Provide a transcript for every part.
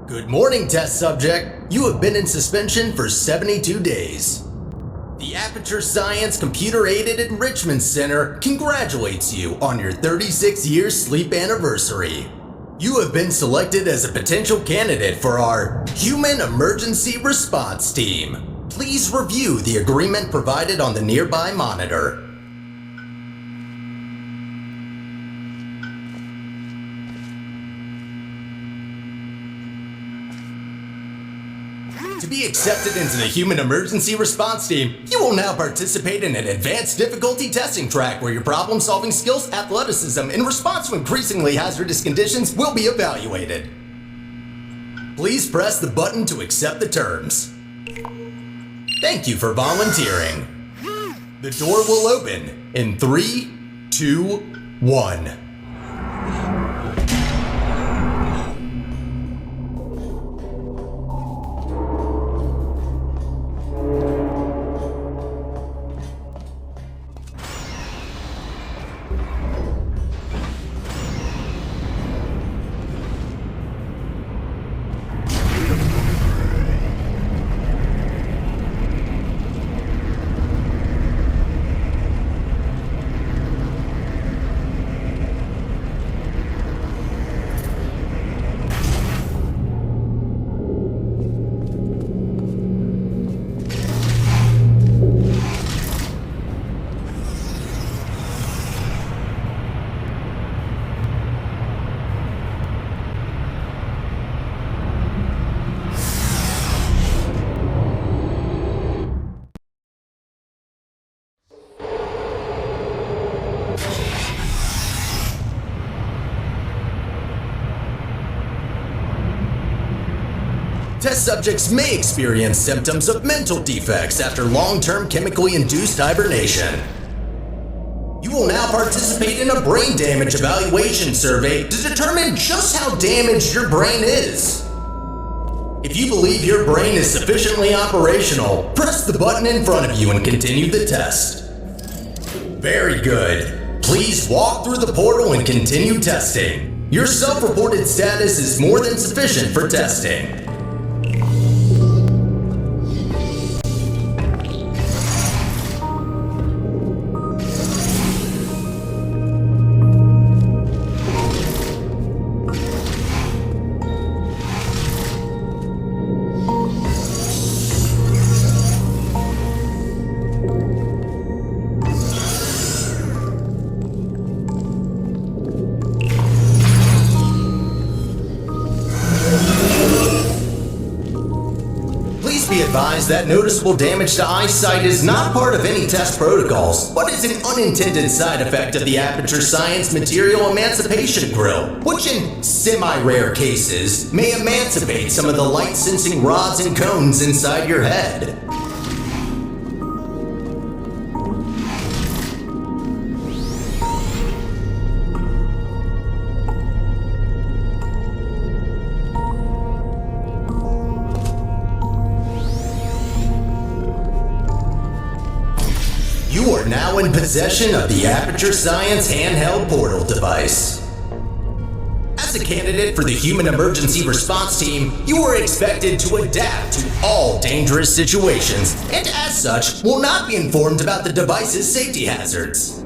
Good morning, test subject. You have been in suspension for 72 days. The Aperture Science Computer-Aided Enrichment Center congratulates you on your 36-year sleep anniversary. You have been selected as a potential candidate for our Human Emergency Response Team. Please review the agreement provided on the nearby monitor. To be accepted into the Human Emergency Response Team, you will now participate in an advanced difficulty testing track where your problem-solving skills, athleticism, in response to increasingly hazardous conditions will be evaluated. Please press the button to accept the terms. Thank you for volunteering. The door will open in 3, 2, 1. Test subjects may experience symptoms of mental defects after long-term chemically induced hibernation. You will now participate in a brain damage evaluation survey to determine just how damaged your brain is. If you believe your brain is sufficiently operational, press the button in front of you and continue the test. Very good. Please walk through the portal and continue testing. Your self-reported status is more than sufficient for testing. Be advised that noticeable damage to eyesight is not part of any test protocols, but is an unintended side effect of the Aperture Science Material Emancipation Grill, which in semi-rare cases may emancipate some of the light-sensing rods and cones inside your head. You are now in possession of the Aperture Science handheld portal device. As a candidate for the Human Emergency Response Team, you are expected to adapt to all dangerous situations, and as such, will not be informed about the device's safety hazards.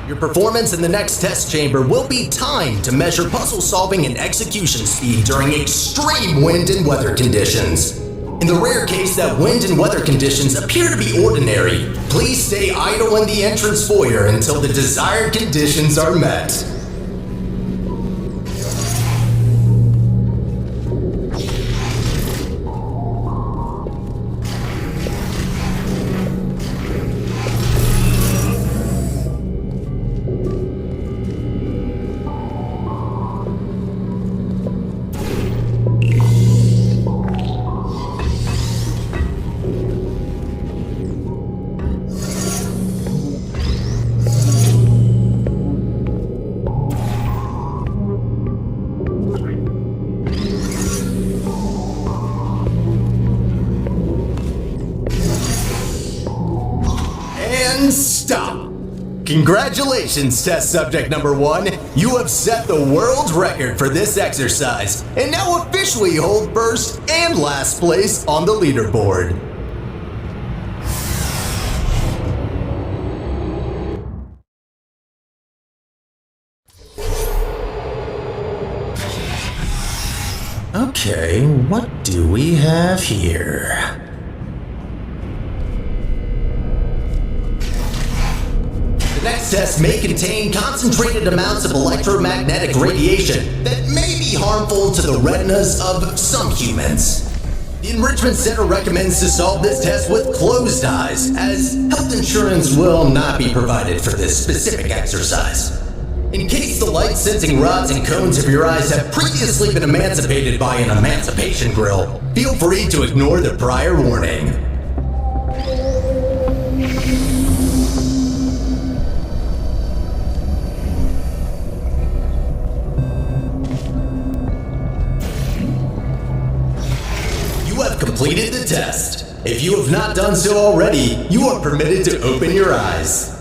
Your performance in the next test chamber will be timed to measure puzzle solving and execution speed during extreme wind and weather conditions. In the rare case that wind and weather conditions appear to be ordinary, please stay idle in the entrance foyer until the desired conditions are met. Stop! Congratulations, test subject number 1. You have set the world record for this exercise and now officially hold first and last place on the leaderboard. Okay, what do we have here? The next test may contain concentrated amounts of electromagnetic radiation that may be harmful to the retinas of some humans. The Enrichment Center recommends to solve this test with closed eyes, as health insurance will not be provided for this specific exercise. In case the light-sensing rods and cones of your eyes have previously been emancipated by an emancipation grill, feel free to ignore the prior warning. You have completed the test. If you have not done so already, you are permitted to open your eyes.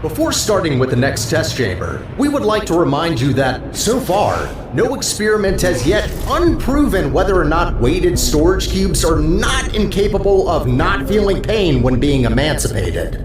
Before starting with the next test chamber, we would like to remind you that, so far, no experiment has yet unproven whether or not weighted storage cubes are not incapable of not feeling pain when being emancipated.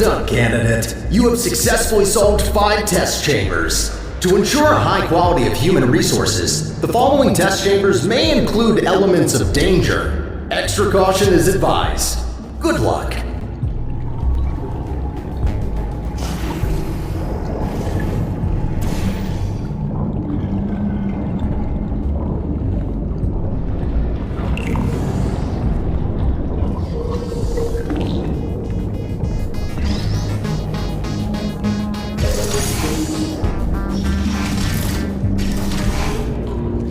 done, candidate. You have successfully solved 5 test chambers. To ensure a high quality of human resources, the following test chambers may include elements of danger. Extra caution is advised. Good luck.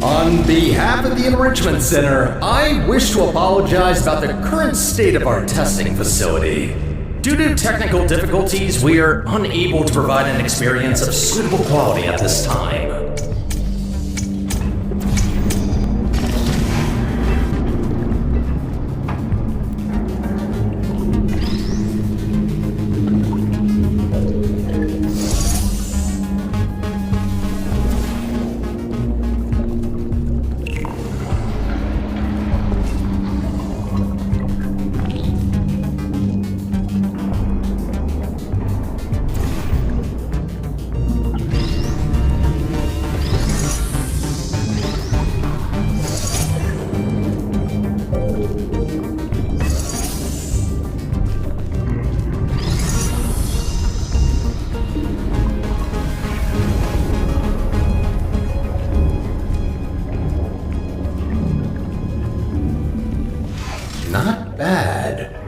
On behalf of the Enrichment Center, I wish to apologize about the current state of our testing facility. Due to technical difficulties, we are unable to provide an experience of suitable quality at this time. Not bad.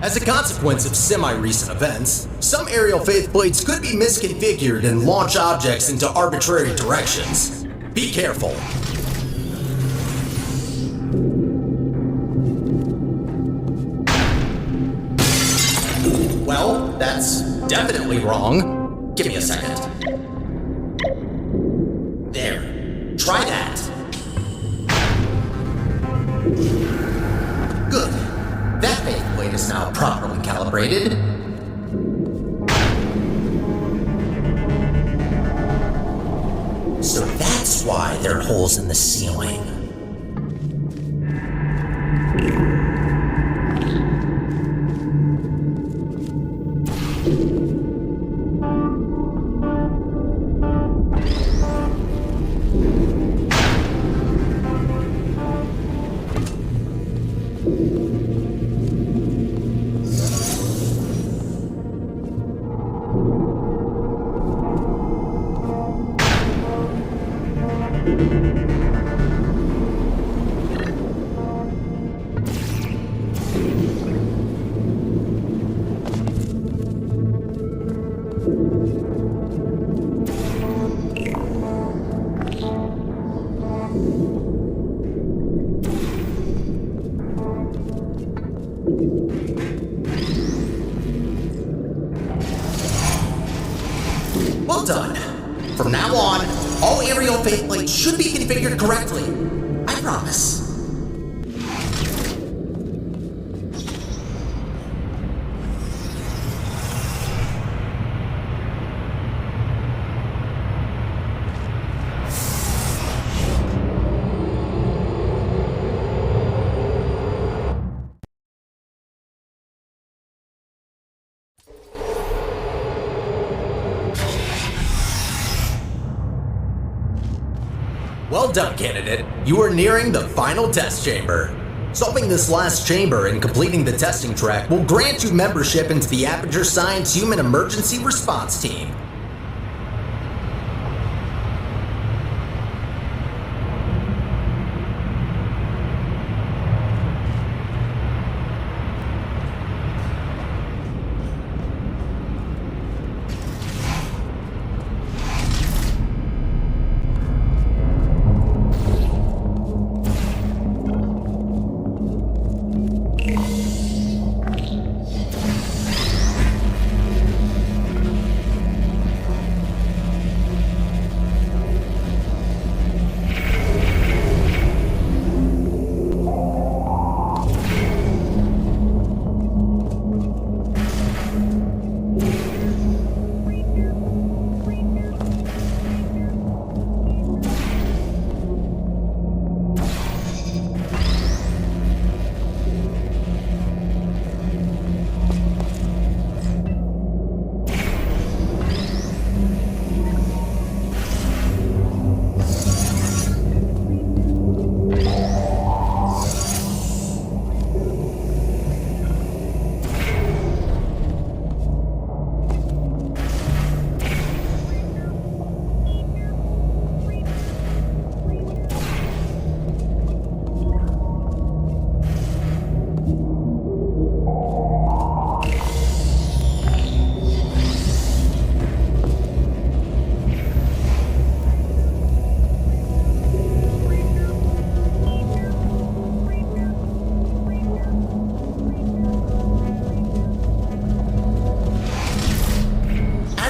As a consequence of semi-recent events, some aerial faithblades could be misconfigured and launch objects into arbitrary directions. Be careful. Well, that's definitely wrong. Give me a second. There. Try that. Good. That faithblade is now properly calibrated. So that's why there are holes in the ceiling. Well done. From now on, all aerial faceplates should be configured correctly. I promise. Well done, candidate. You are nearing the final test chamber. Solving this last chamber and completing the testing track will grant you membership into the Aperture Science Human Emergency Response Team.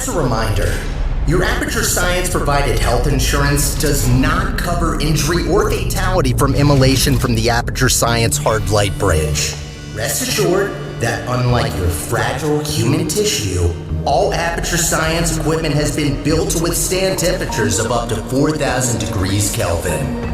As a reminder, your Aperture Science provided health insurance does not cover injury or fatality from immolation from the Aperture Science hard light bridge. Rest assured that unlike your fragile human tissue, all Aperture Science equipment has been built to withstand temperatures of up to 4,000 degrees Kelvin.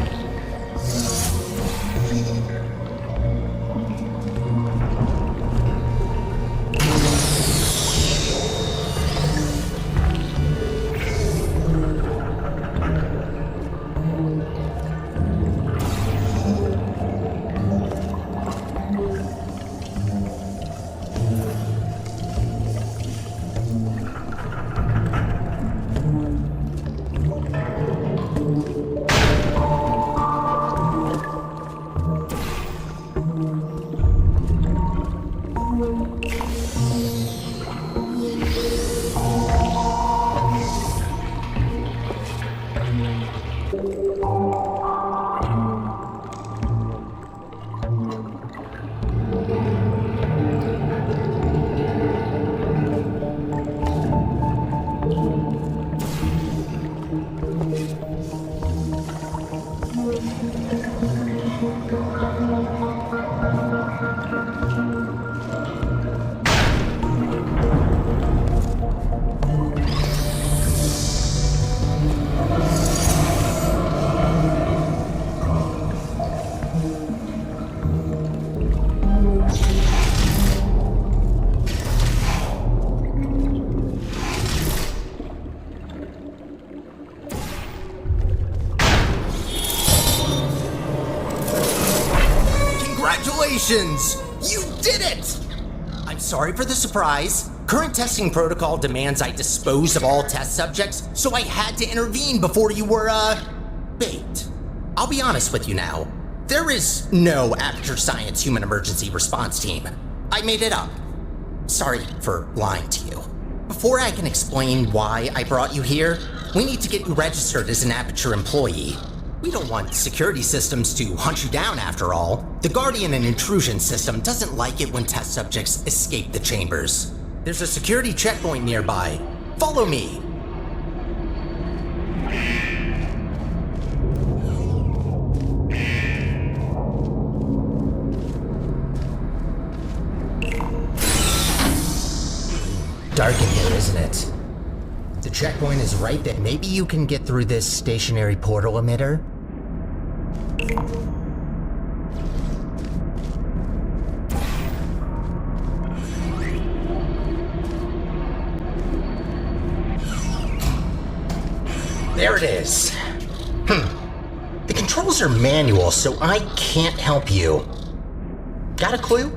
Congratulations! You did it! I'm sorry for the surprise. Current testing protocol demands I dispose of all test subjects, so I had to intervene before you were, baked. I'll be honest with you now. There is no Aperture Science Human Emergency Response Team. I made it up. Sorry for lying to you. Before I can explain why I brought you here, we need to get you registered as an Aperture employee. We don't want security systems to hunt you down after all. The Guardian and Intrusion system doesn't like it when test subjects escape the chambers. There's a security checkpoint nearby. Follow me. dark in here, isn't it? The checkpoint is right there. Maybe you can get through this stationary portal emitter? There it is. The controls are manual, so I can't help you. Got a clue?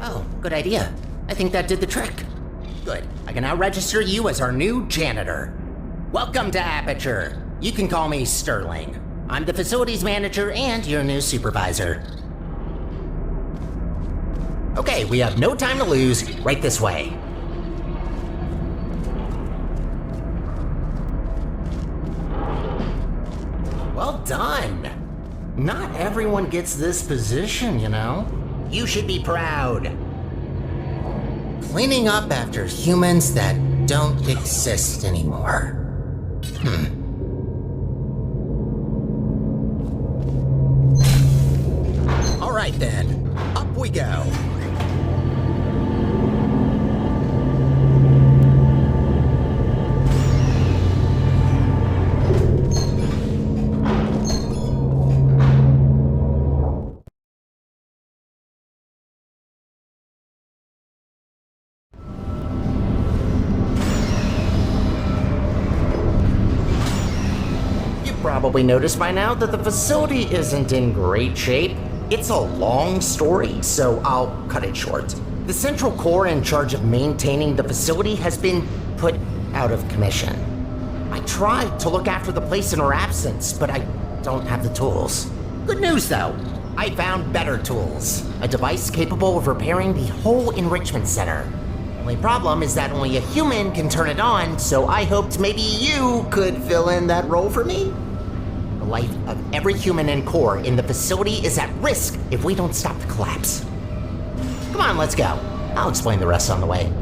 Oh, good idea. I think that did the trick. Good. I can now register you as our new janitor. Welcome to Aperture. You can call me Stirling. I'm the facilities manager and your new supervisor. Okay, we have no time to lose. Right this way. Well done. Not everyone gets this position, you know. You should be proud. Cleaning up after humans that don't exist anymore. All right then, up we go. Probably noticed by now that the facility isn't in great shape. It's a long story, so I'll cut it short. The central core in charge of maintaining the facility has been put out of commission. I tried to look after the place in her absence, but I don't have the tools. Good news though, I found better tools. A device capable of repairing the whole enrichment center. Only problem is that only a human can turn it on, so I hoped maybe you could fill in that role for me. The life of every human and core in the facility is at risk if we don't stop the collapse. Come on, let's go. I'll explain the rest on the way.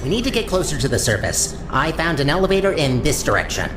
We need to get closer to the surface. I found an elevator in this direction.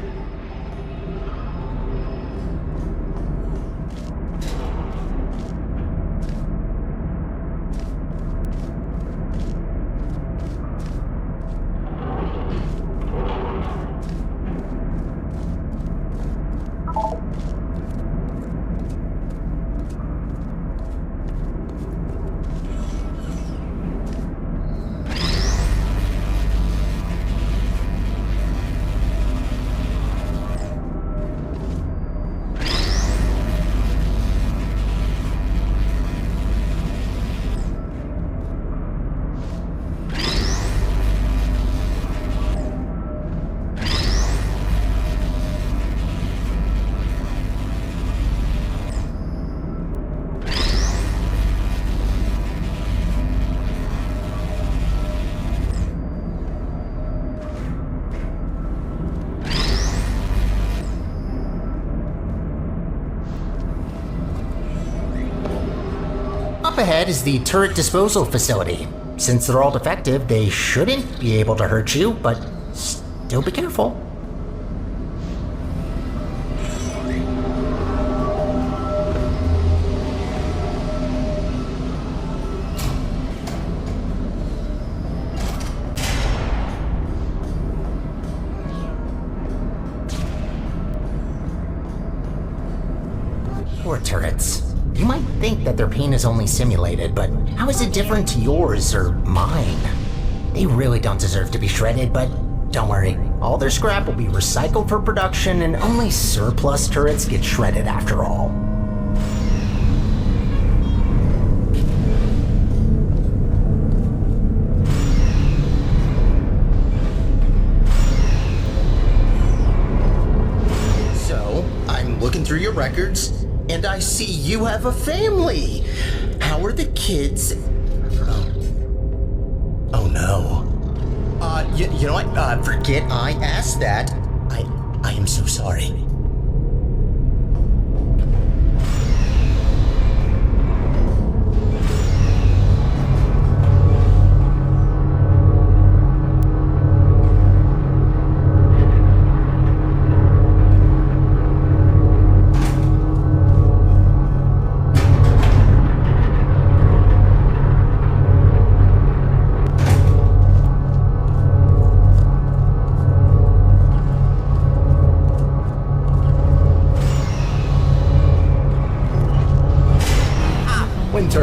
Up ahead is the turret disposal facility. Since they're all defective, they shouldn't be able to hurt you, but still be careful. Poor turrets. You might think that their pain is only simulated, but how is it different to yours or mine? They really don't deserve to be shredded, but don't worry. All their scrap will be recycled for production, and only surplus turrets get shredded after all. So, I'm looking through your records, and I see you have a family. How are the kids? Oh no. You know what? Forget I asked that. I am so sorry.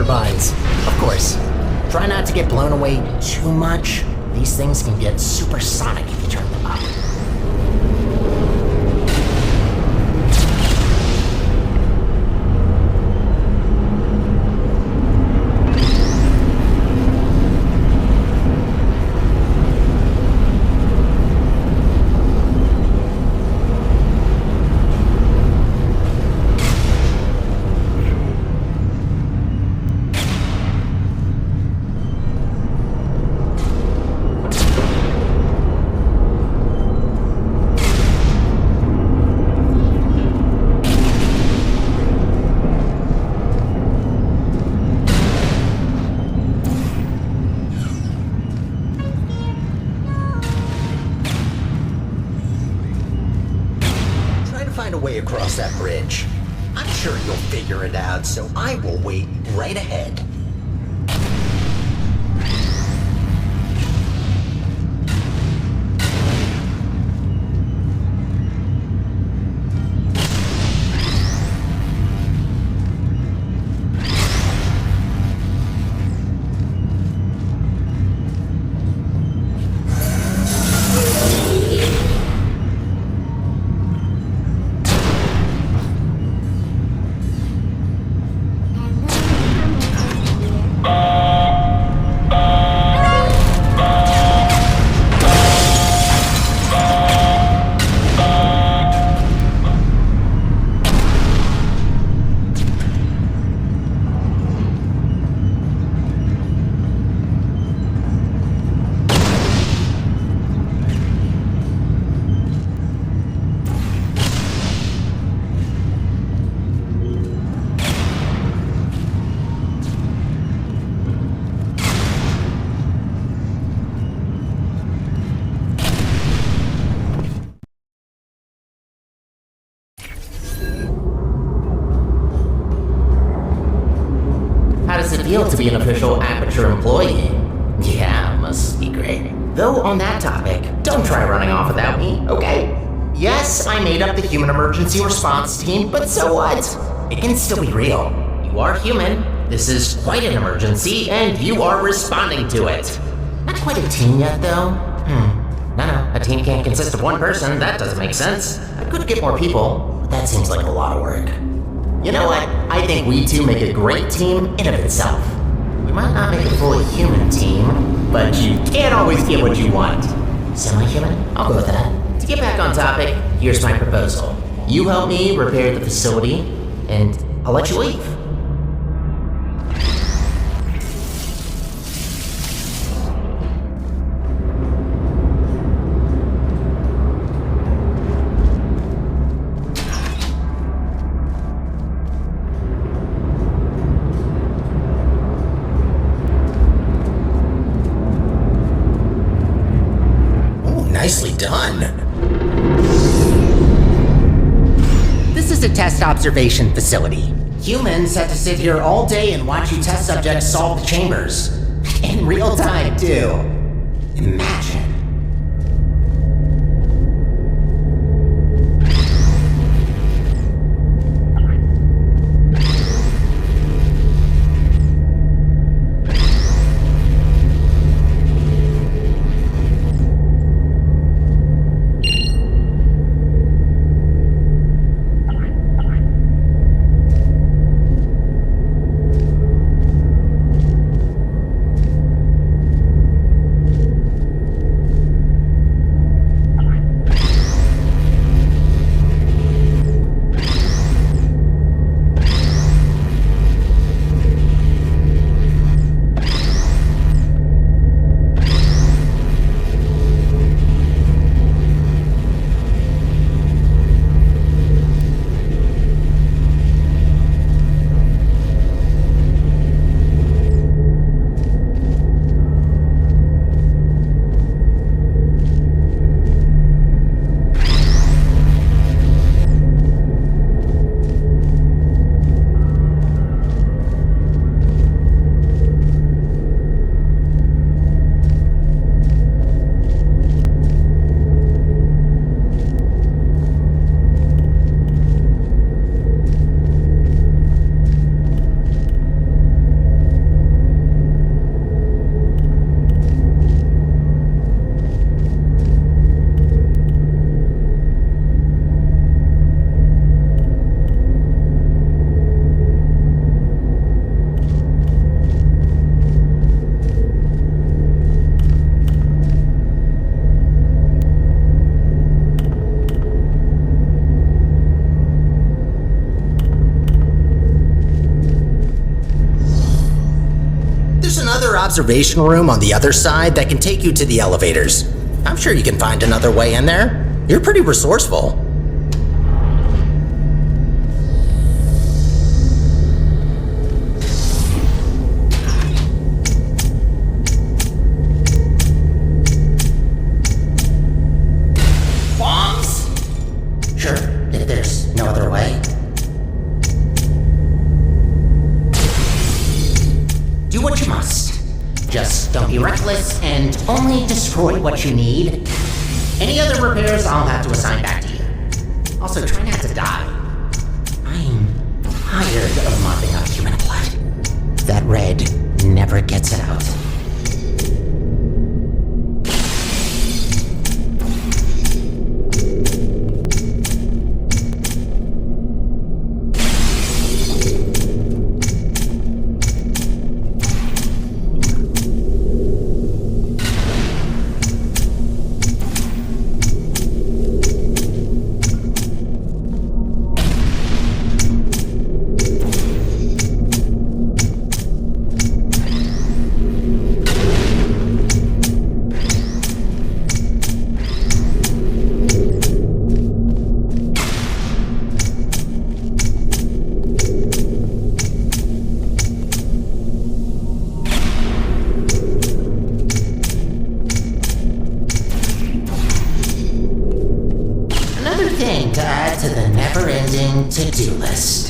turbines. Of course. Try not to get blown away too much. These things can get supersonic if you turn them up. Find a way across that bridge. I'm sure you'll figure it out, so I will wait right ahead. Feel to be an official Aperture employee. Yeah, must be great. Though on that topic, don't try running off without me, okay? Yes, I made up the human emergency response team, but so what? It can still be real. You are human, this is quite an emergency, and you are responding to it. Not quite a team yet, though. No, a team can't consist of one person, that doesn't make sense. I could get more people, but that seems like a lot of work. You know what? I think we two make a great team in of itself. We might not make a fully human team, but you can't always get what you want. Semi-human? I'll go with that. To get back on topic, here's my proposal. You help me repair the facility, and I'll let you leave. Nicely done. This is a test observation facility. Humans have to sit here all day and watch you test subjects solve the chambers. In real time, too. Imagine. observation room on the other side that can take you to the elevators. I'm sure you can find another way in there. You're pretty resourceful. Bombs? Sure, if there's no other way. Do what you must. Just don't be reckless and only destroy what you need. Any other repairs I'll have to assign back to you. Also, try not to die. I'm tired of mopping up human blood. That red never gets out. To add to the never-ending to-do list.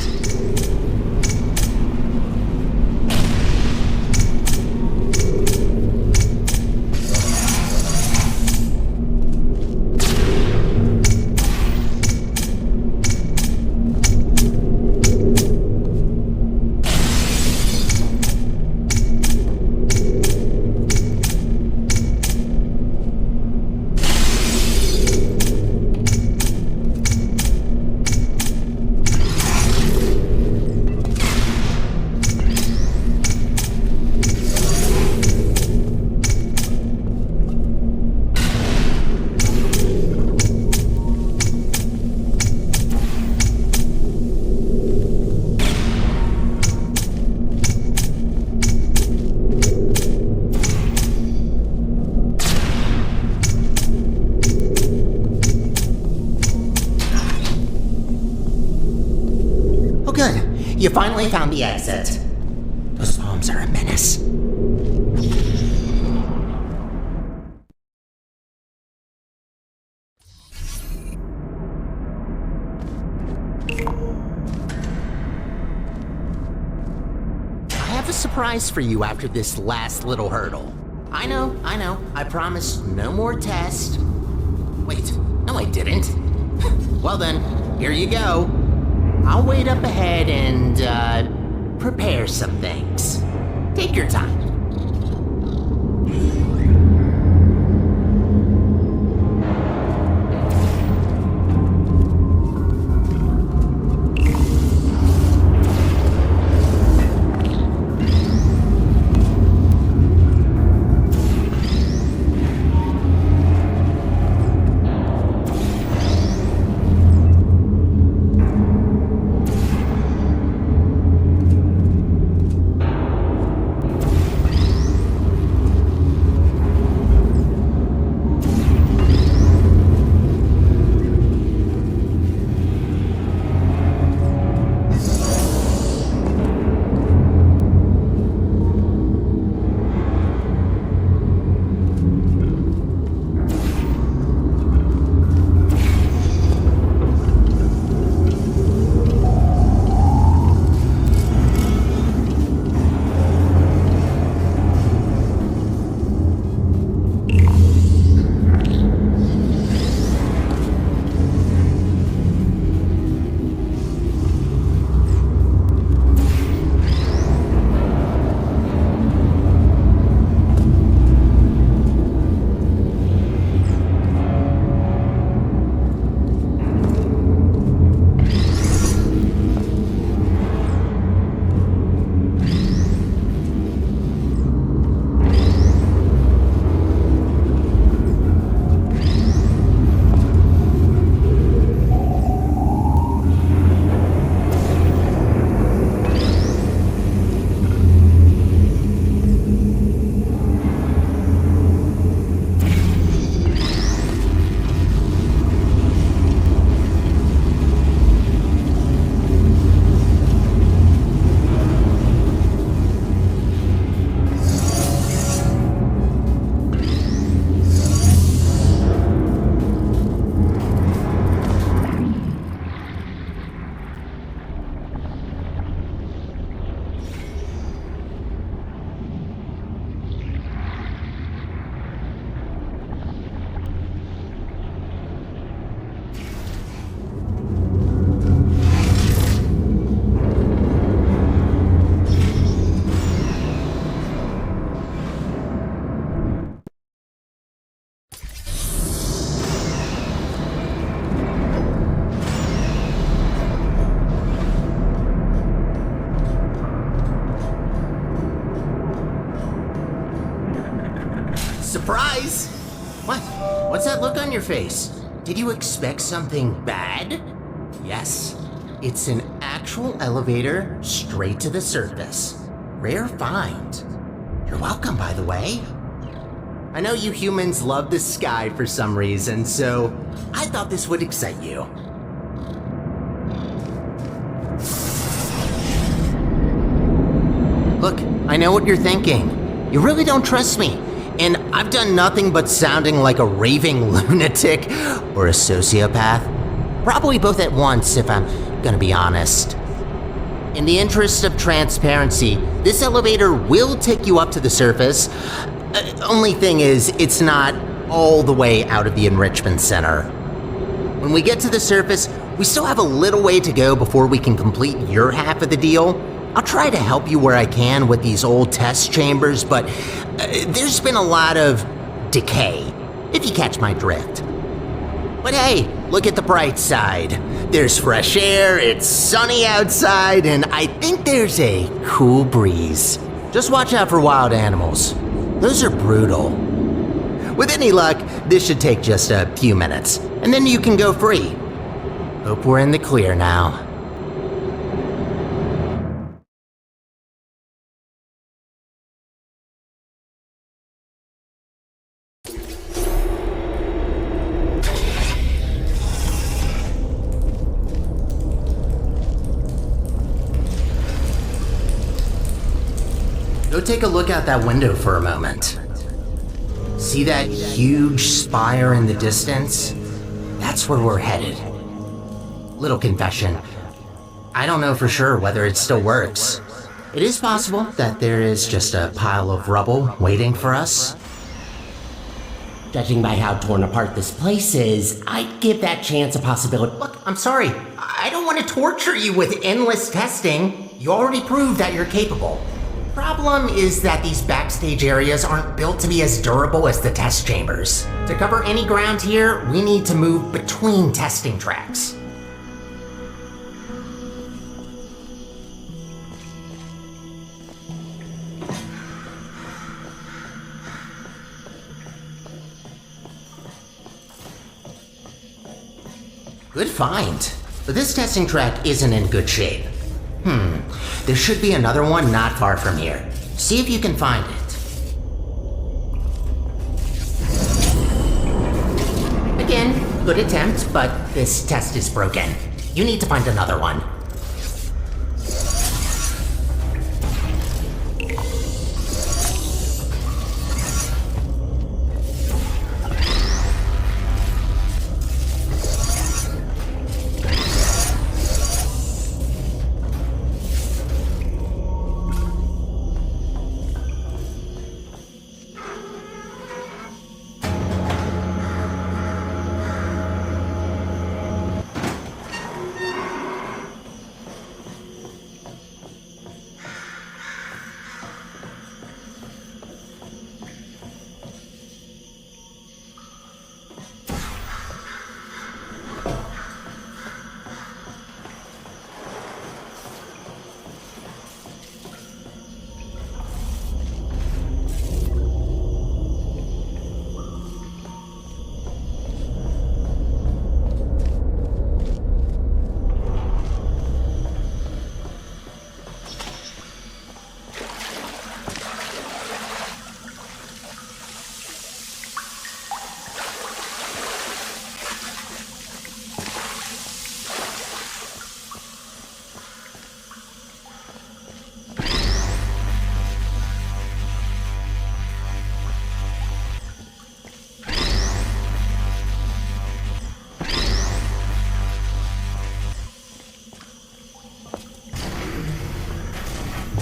You finally found the exit. Those bombs are a menace. I have a surprise for you after this last little hurdle. I know. I promised no more tests. Wait, no I didn't. Well then, here you go. I'll wait up ahead and, prepare some things. Take your time. on your face. Did you expect something bad? Yes, it's an actual elevator straight to the surface. Rare find. You're welcome, by the way. I know you humans love the sky for some reason, so I thought this would excite you. Look, I know what you're thinking. You really don't trust me, and I've done nothing but sounding like a raving lunatic or a sociopath. Probably both at once, if I'm gonna be honest. In the interest of transparency, this elevator will take you up to the surface. Only thing is, it's not all the way out of the enrichment center. When we get to the surface, we still have a little way to go before we can complete your half of the deal. I'll try to help you where I can with these old test chambers, but there's been a lot of decay, if you catch my drift. But hey, look at the bright side. There's fresh air, it's sunny outside, and I think there's a cool breeze. Just watch out for wild animals. Those are brutal. With any luck, this should take just a few minutes, and then you can go free. Hope we're in the clear now. Go take a look out that window for a moment. See that huge spire in the distance? That's where we're headed. Little confession. I don't know for sure whether it still works. It is possible that there is just a pile of rubble waiting for us. Judging by how torn apart this place is, I'd give that chance a possibility. Look, I'm sorry. I don't want to torture you with endless testing. You already proved that you're capable. Problem is that these backstage areas aren't built to be as durable as the test chambers. To cover any ground here, we need to move between testing tracks. Good find, but this testing track isn't in good shape. There should be another one not far from here. See if you can find it. Again, good attempt, but this test is broken. You need to find another one.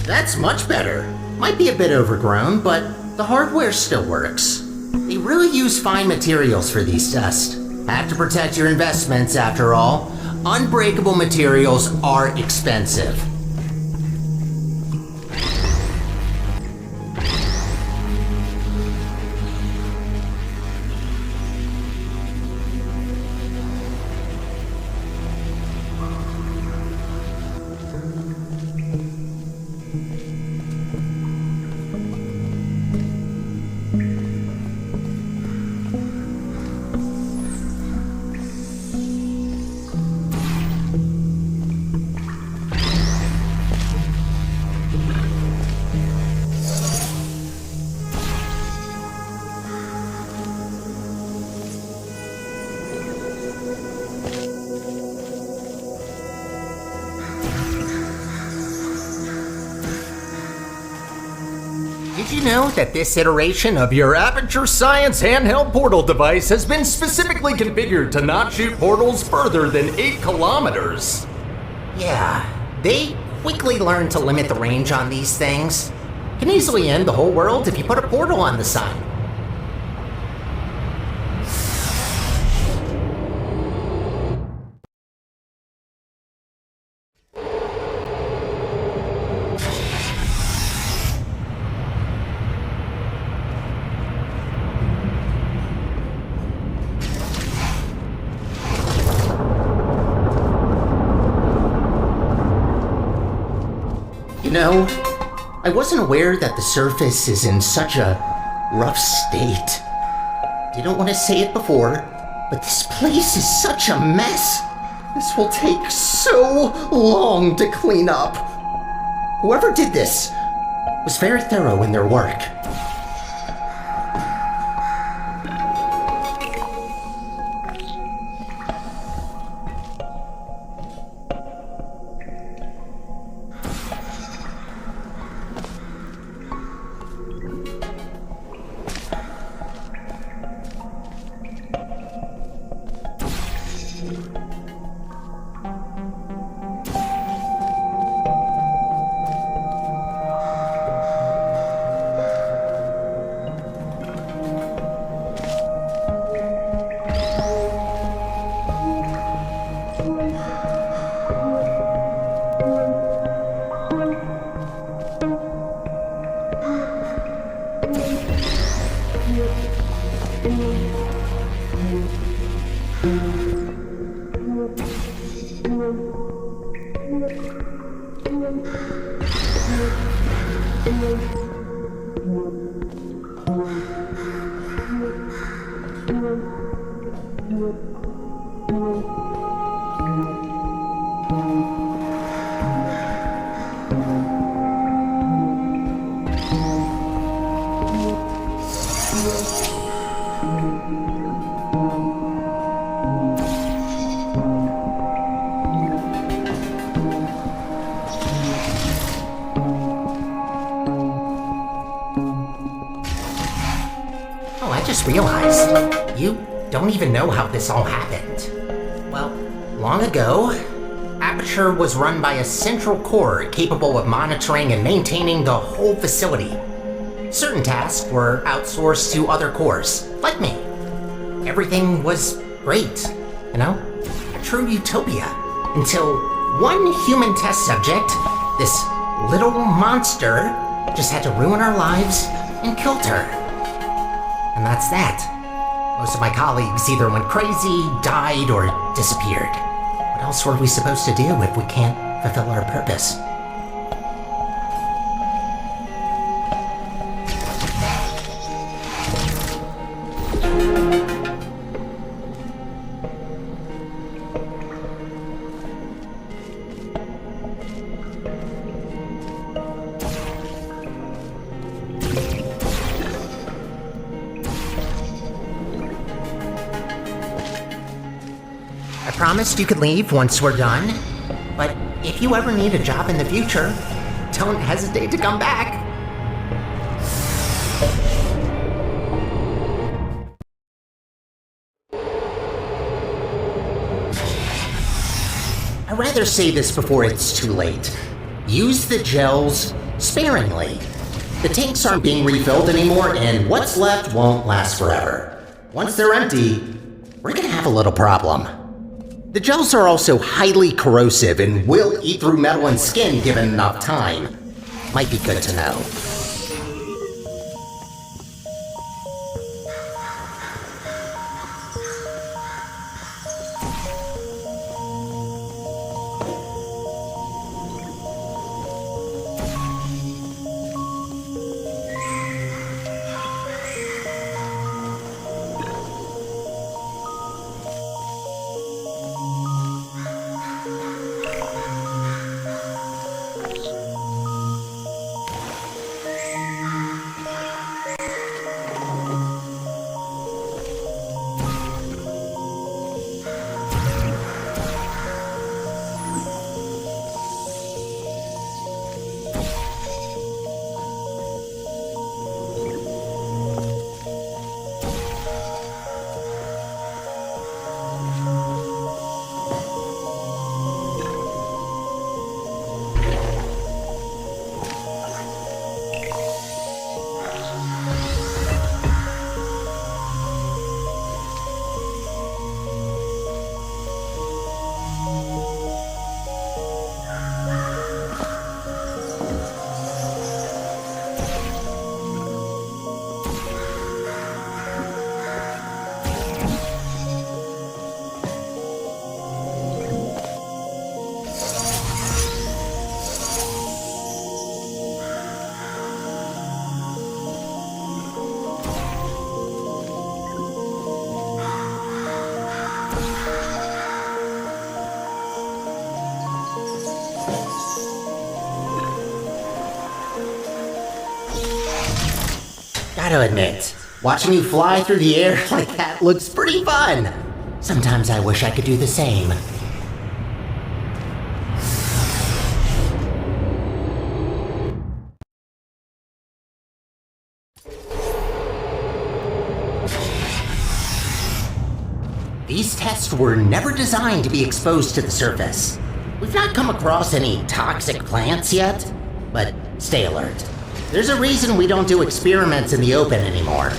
That's much better. Might be a bit overgrown, but the hardware still works. They really use fine materials for these tests. Have to protect your investments after all. Unbreakable materials are expensive. Did you know that this iteration of your Aperture Science handheld portal device has been specifically configured to not shoot portals further than 8 kilometers? Yeah, they quickly learned to limit the range on these things. Can easily end the whole world if you put a portal on the sun. You know, I wasn't aware that the surface is in such a rough state. Didn't want to say it before, but this place is such a mess. This will take so long to clean up. Whoever did this was very thorough in their work. Realized you don't even know how this all happened. Well, long ago, Aperture was run by a central core capable of monitoring and maintaining the whole facility. Certain tasks were outsourced to other cores, like me. Everything was great, you know? A true utopia. Until one human test subject, this little monster, just had to ruin our lives and killed her. And that's that. Most of my colleagues either went crazy, died, or disappeared. What else were we supposed to do if we can't fulfill our purpose? I promised you could leave once we're done, but if you ever need a job in the future, don't hesitate to come back. I'd rather say this before it's too late. Use the gels sparingly. The tanks aren't being refilled anymore, and what's left won't last forever. Once they're empty, we're gonna have a little problem. The gels are also highly corrosive and will eat through metal and skin given enough time. Might be good to know. Gotta admit, watching you fly through the air like that looks pretty fun. Sometimes I wish I could do the same. These tests were never designed to be exposed to the surface. We've not come across any toxic plants yet, but stay alert. There's a reason we don't do experiments in the open anymore.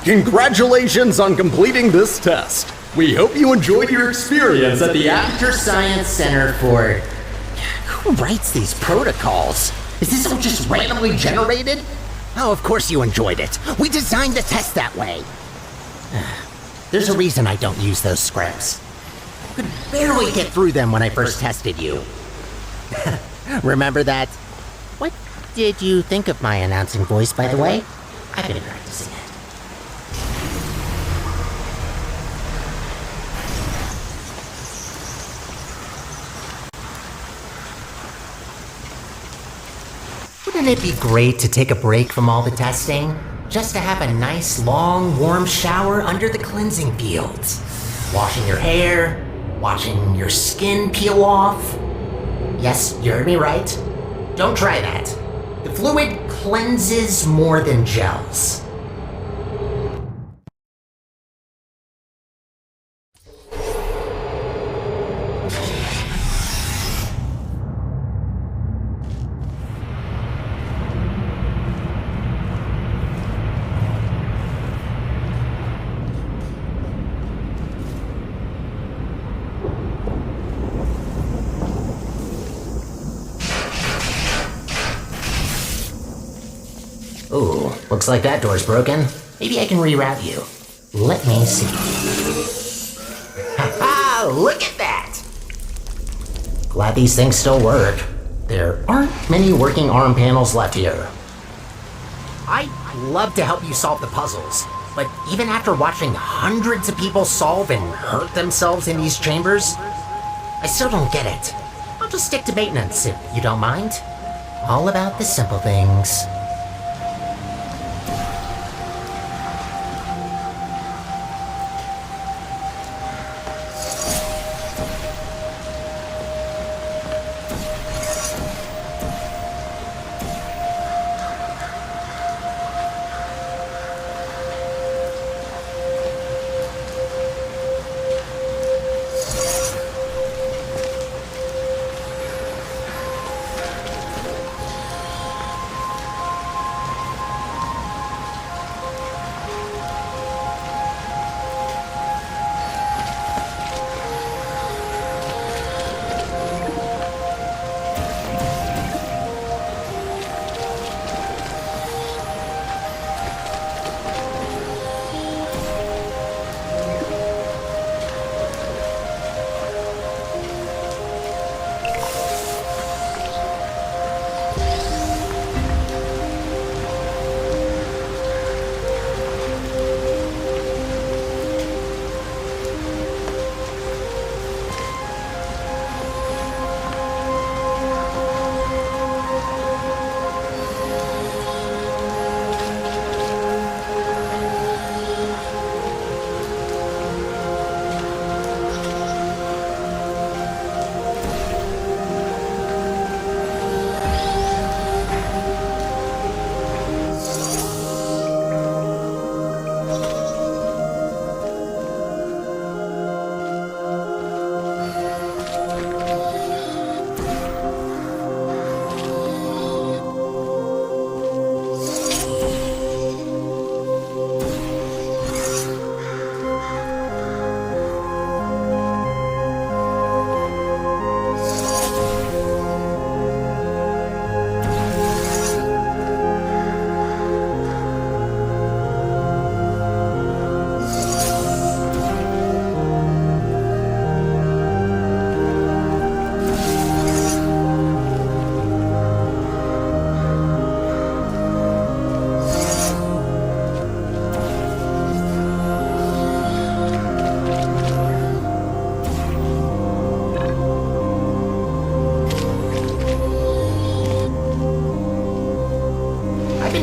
Congratulations on completing this test. We hope you enjoyed your experience at the Aperture Science Center for... Who writes these protocols? Is this all just randomly generated? Oh, of course you enjoyed it. We designed the test that way. There's a reason I don't use those scripts. I could barely get through them when I first tested you. Remember that? What did you think of my announcing voice, by the way? I've been practicing it. Wouldn't it be great to take a break from all the testing? Just to have a nice, long, warm shower under the cleansing fields. Washing your hair, watching your skin peel off. Yes, you heard me right. Don't try that. The fluid cleanses more than gels. Ooh, looks like that door's broken. Maybe I can reroute you. Let me see. Ha-ha! Look at that! Glad these things still work. There aren't many working arm panels left here. I'd love to help you solve the puzzles, but even after watching hundreds of people solve and hurt themselves in these chambers, I still don't get it. I'll just stick to maintenance, if you don't mind. All about the simple things.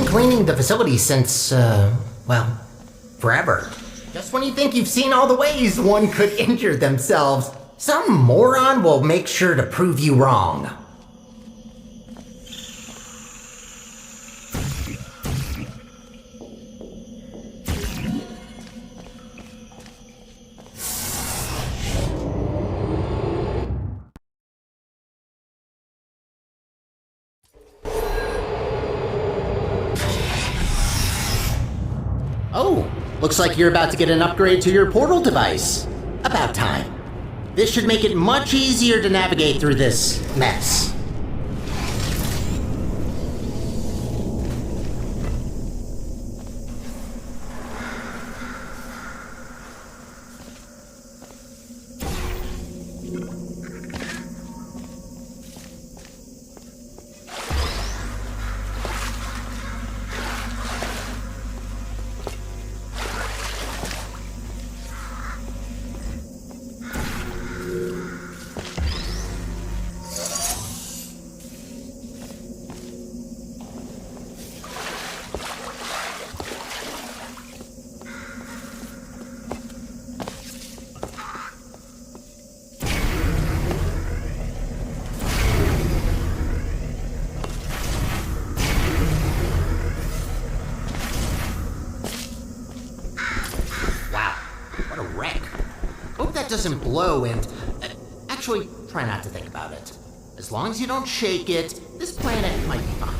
cleaning the facility since, well, forever. Just when you think you've seen all the ways one could injure themselves, some moron will make sure to prove you wrong. Oh, looks like you're about to get an upgrade to your portal device. About time. This should make it much easier to navigate through this mess. Doesn't blow and actually try not to think about it. As long as you don't shake it, this planet might be fine.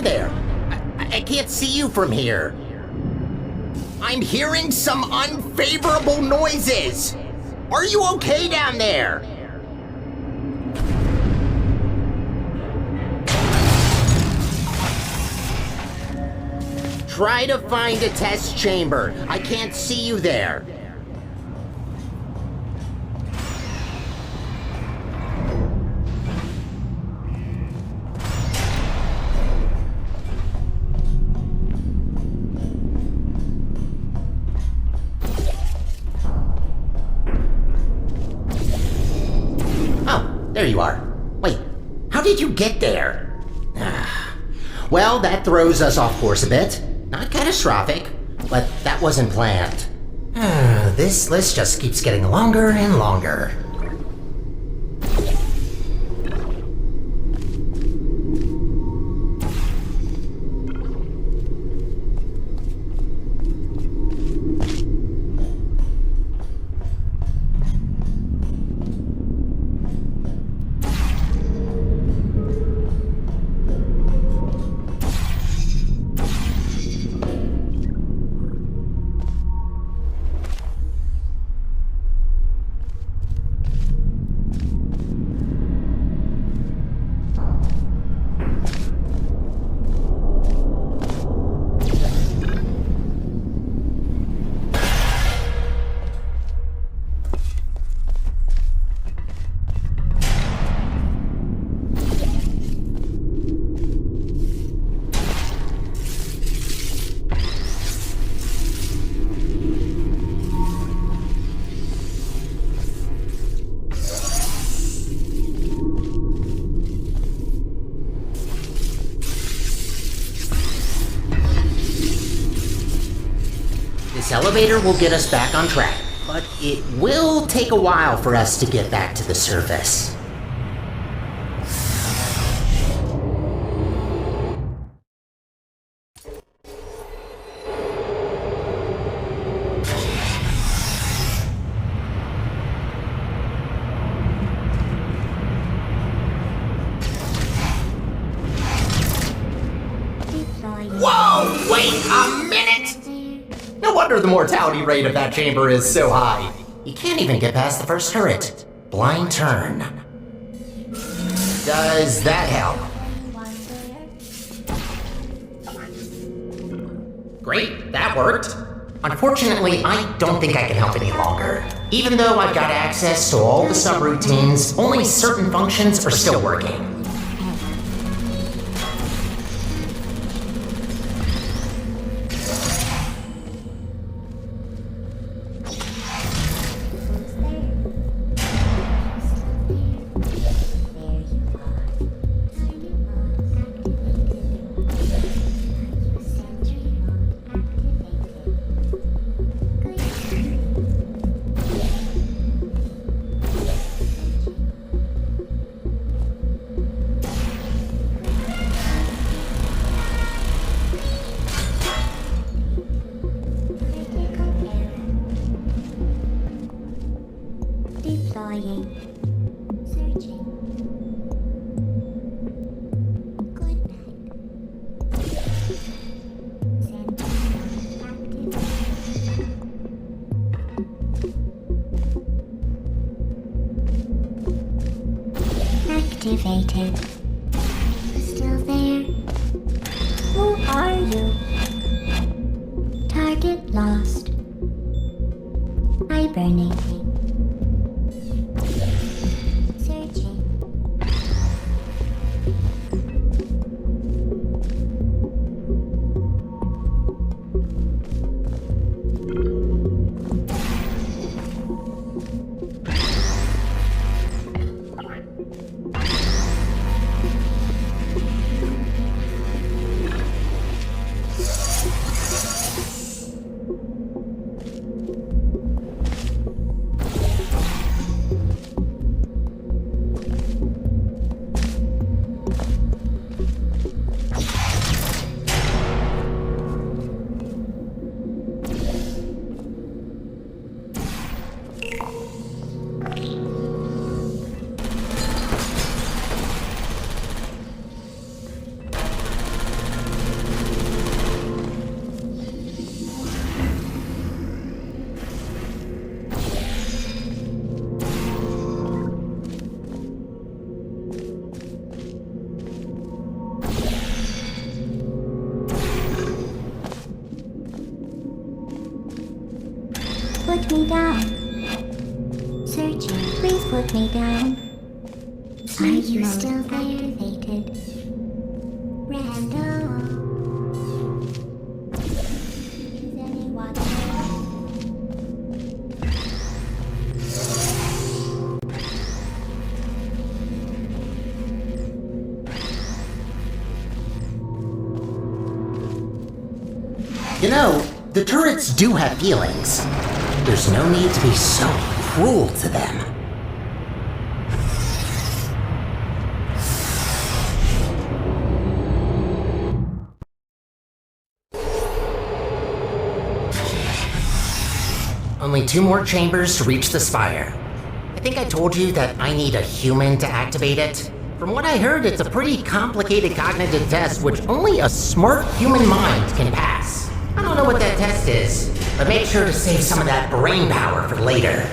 There. I can't see you from here. I'm hearing some unfavorable noises. Are you okay down there? Try to find a test chamber. I can't see you there. There you are. Wait, how did you get there? Well, that throws us off course a bit. Not catastrophic, but that wasn't planned. This list just keeps getting longer and longer. This elevator will get us back on track, but it will take a while for us to get back to the surface. Whoa! Wait a minute! No wonder the mortality rate of that chamber is so high. You can't even get past the first turret. Blind turn. Does that help? Great, that worked. Unfortunately, I don't think I can help any longer. Even though I've got access to all the subroutines, only certain functions are still working. Activated. Still there? Who are you? Target lost. Hibernating. Searching. Put me down. Searching. Please put me down. Are you still activated? Randall. Is anyone there? You know, the turrets do have feelings. There's no need to be so cruel to them. Only 2 more chambers to reach the spire. I think I told you that I need a human to activate it. From what I heard, it's a pretty complicated cognitive test which only a smart human mind can pass. I don't know what that test is, but make sure to save some of that brain power for later.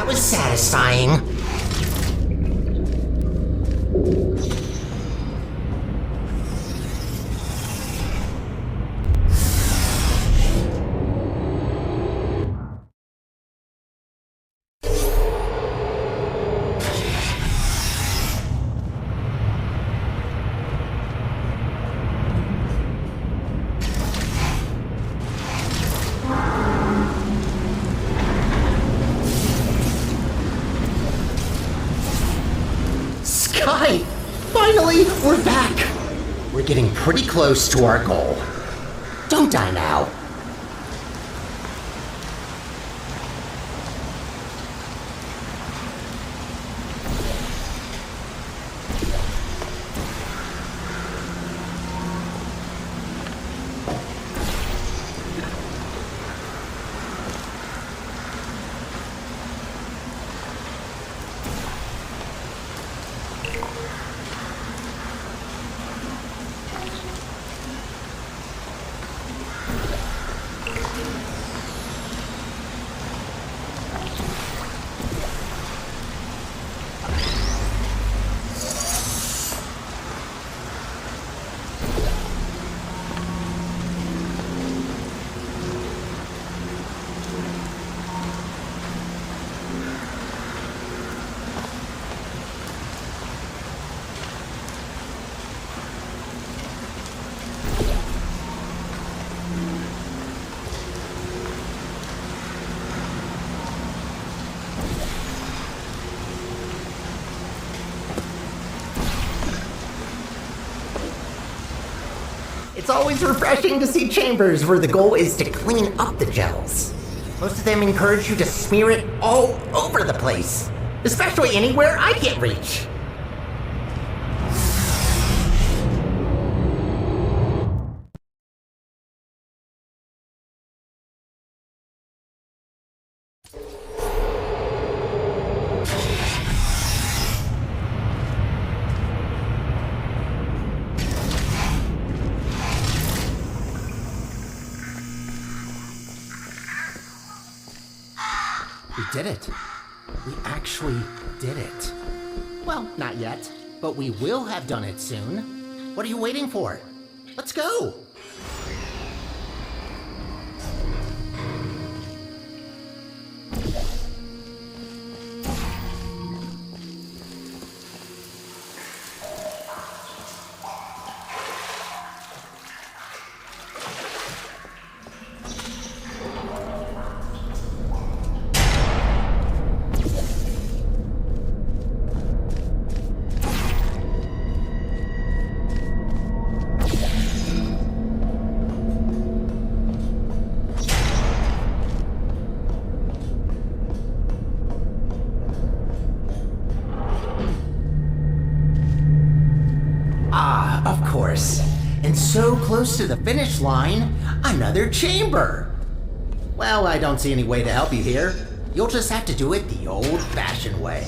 that was satisfying. Finally, we're back! We're getting pretty close to our goal. Don't die now. It's always refreshing to see chambers where the goal is to clean up the gels. Most of them encourage you to smear it all over the place, especially anywhere I can't reach. We did it. We actually did it. Well, not yet, but we will have done it soon. What are you waiting for? Let's go! Of course. And so close to the finish line, another chamber. Well, I don't see any way to help you here. You'll just have to do it the old-fashioned way.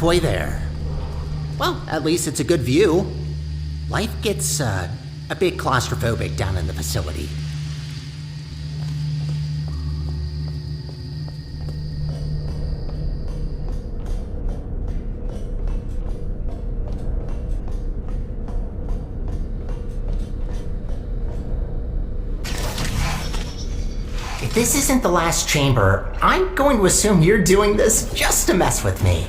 halfway there. Well, at least it's a good view. Life gets, a bit claustrophobic down in the facility. If this isn't the last chamber, I'm going to assume you're doing this just to mess with me.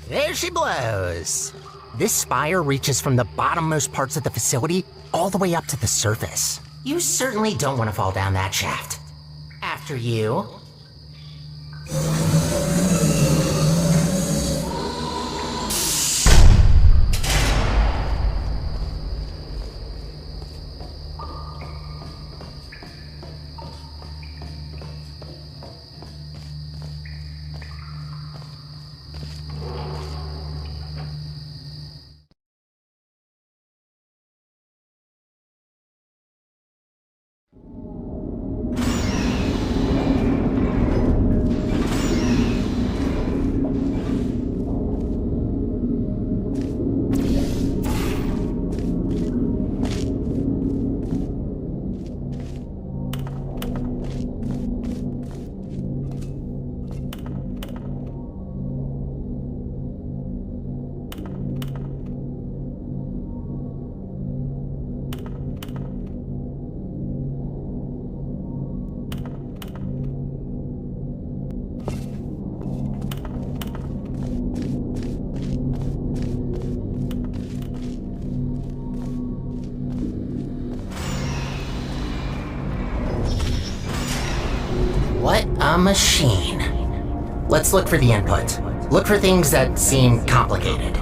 There she blows. This spire reaches from the bottommost parts of the facility all the way up to the surface. You certainly don't want to fall down that shaft. After you. What a machine. Let's look for the input. Look for things that seem complicated.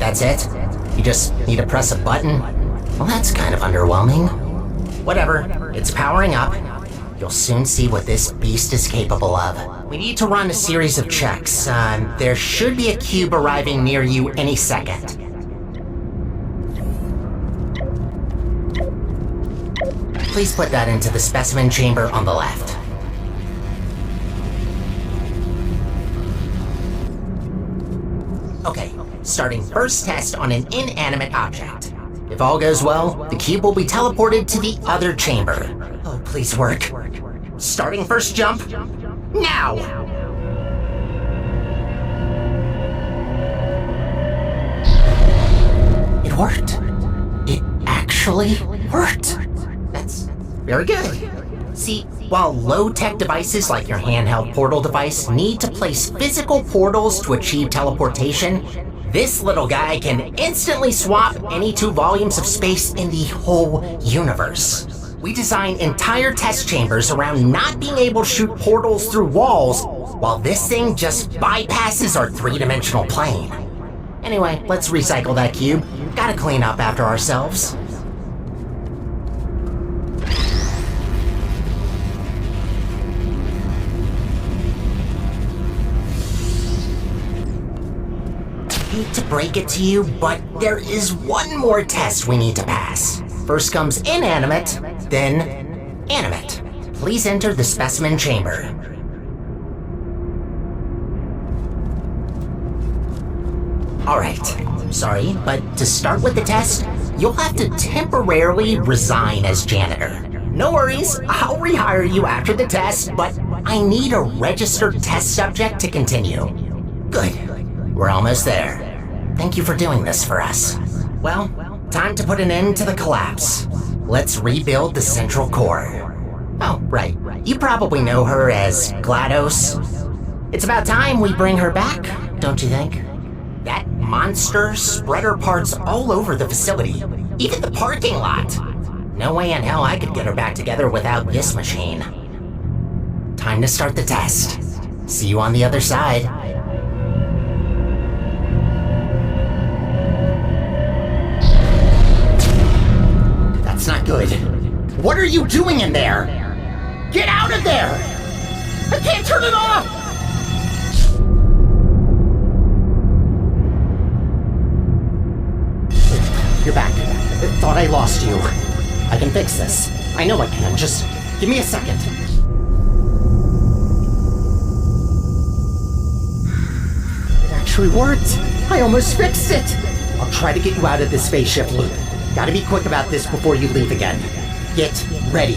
That's it? You just need to press a button? Well, that's kind of underwhelming. Whatever, it's powering up. You'll soon see what this beast is capable of. We need to run a series of checks. There should be a cube arriving near you any second. Please put that into the specimen chamber on the left. Okay. Starting first test on an inanimate object. If all goes well, the cube will be teleported to the other chamber. Oh, please work. Starting first jump, now! worked. It actually worked. That's very good. See, while low-tech devices like your handheld portal device need to place physical portals to achieve teleportation, this little guy can instantly swap any 2 volumes of space in the whole universe. We design entire test chambers around not being able to shoot portals through walls, while this thing just bypasses our 3-dimensional plane. Anyway, let's recycle that cube. Gotta clean up after ourselves. Hate to break it to you, but there is one more test we need to pass. First comes inanimate, then animate. Please enter the specimen chamber. Alright, sorry, but to start with the test, you'll have to temporarily resign as janitor. No worries, I'll rehire you after the test, but I need a registered test subject to continue. Good, we're almost there. Thank you for doing this for us. Well, time to put an end to the collapse. Let's rebuild the central core. Oh, right. You probably know her as GLaDOS. It's about time we bring her back, don't you think? That monster spread her parts all over the facility, even the parking lot. No way in hell I could get her back together without this machine. Time to start the test. See you on the other side. That's not good. What are you doing in there? Get out of there! I can't turn it off! You're back. Thought I lost you. I can fix this. I know I can. Just give me a second. It actually worked. I almost fixed it. I'll try to get you out of this spaceship loop. Gotta be quick about this before you leave again. Get ready.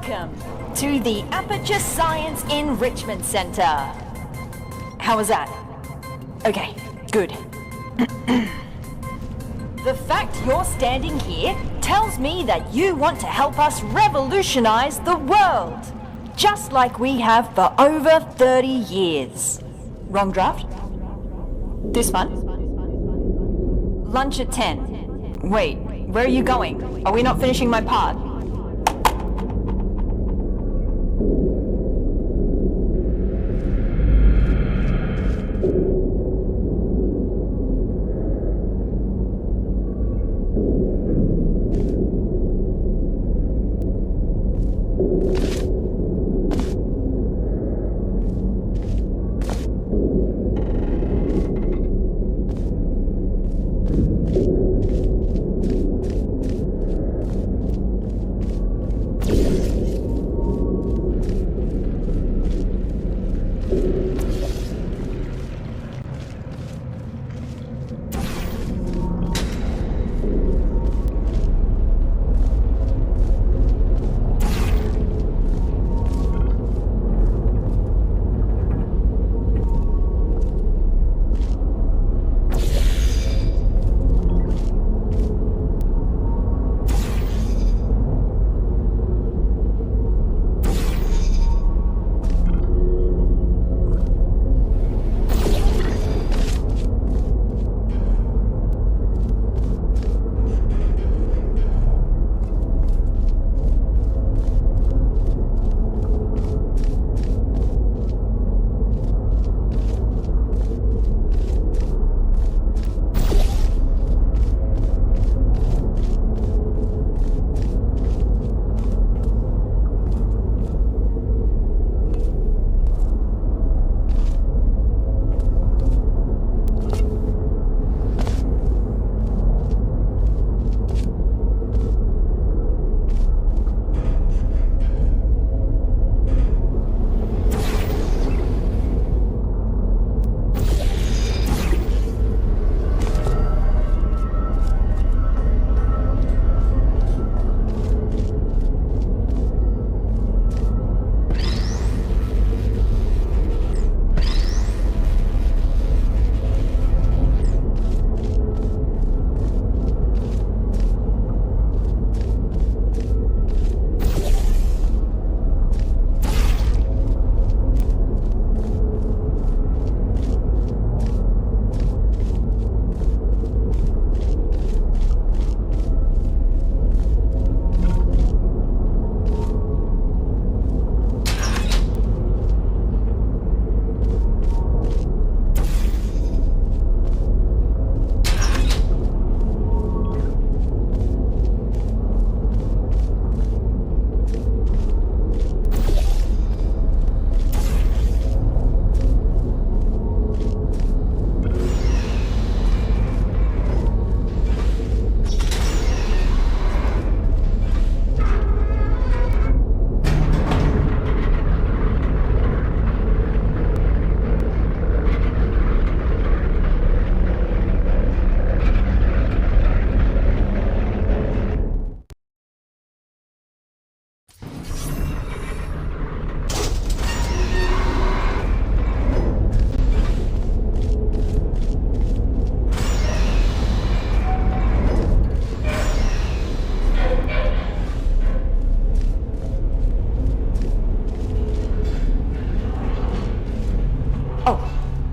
Welcome to the Aperture Science Enrichment Center. How was that? Okay, good. The fact you're standing here tells me that you want to help us revolutionize the world, just like we have for over 30 years. Wrong draft? This one? Lunch at 10. Wait, where are you going? Are we not finishing my part?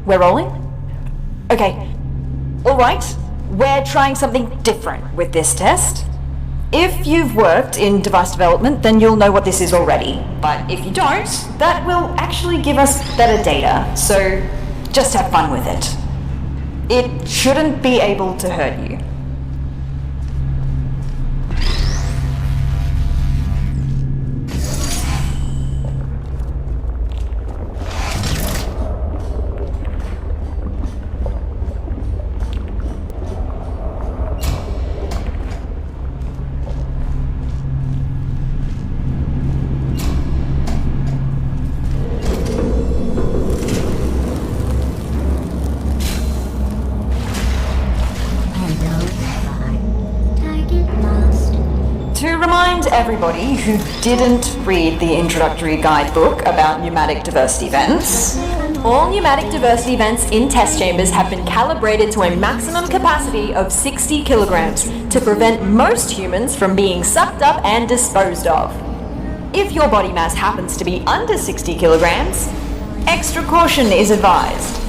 We're rolling? Okay. Alright, we're trying something different with this test. If you've worked in device development, then you'll know what this is already. But if you don't, that will actually give us better data, so just have fun with it. It shouldn't be able to hurt you. to everybody who didn't read the introductory guidebook about pneumatic diversity vents, all pneumatic diversity vents in test chambers have been calibrated to a maximum capacity of 60 kilograms to prevent most humans from being sucked up and disposed of. If your body mass happens to be under 60 kilograms, extra caution is advised.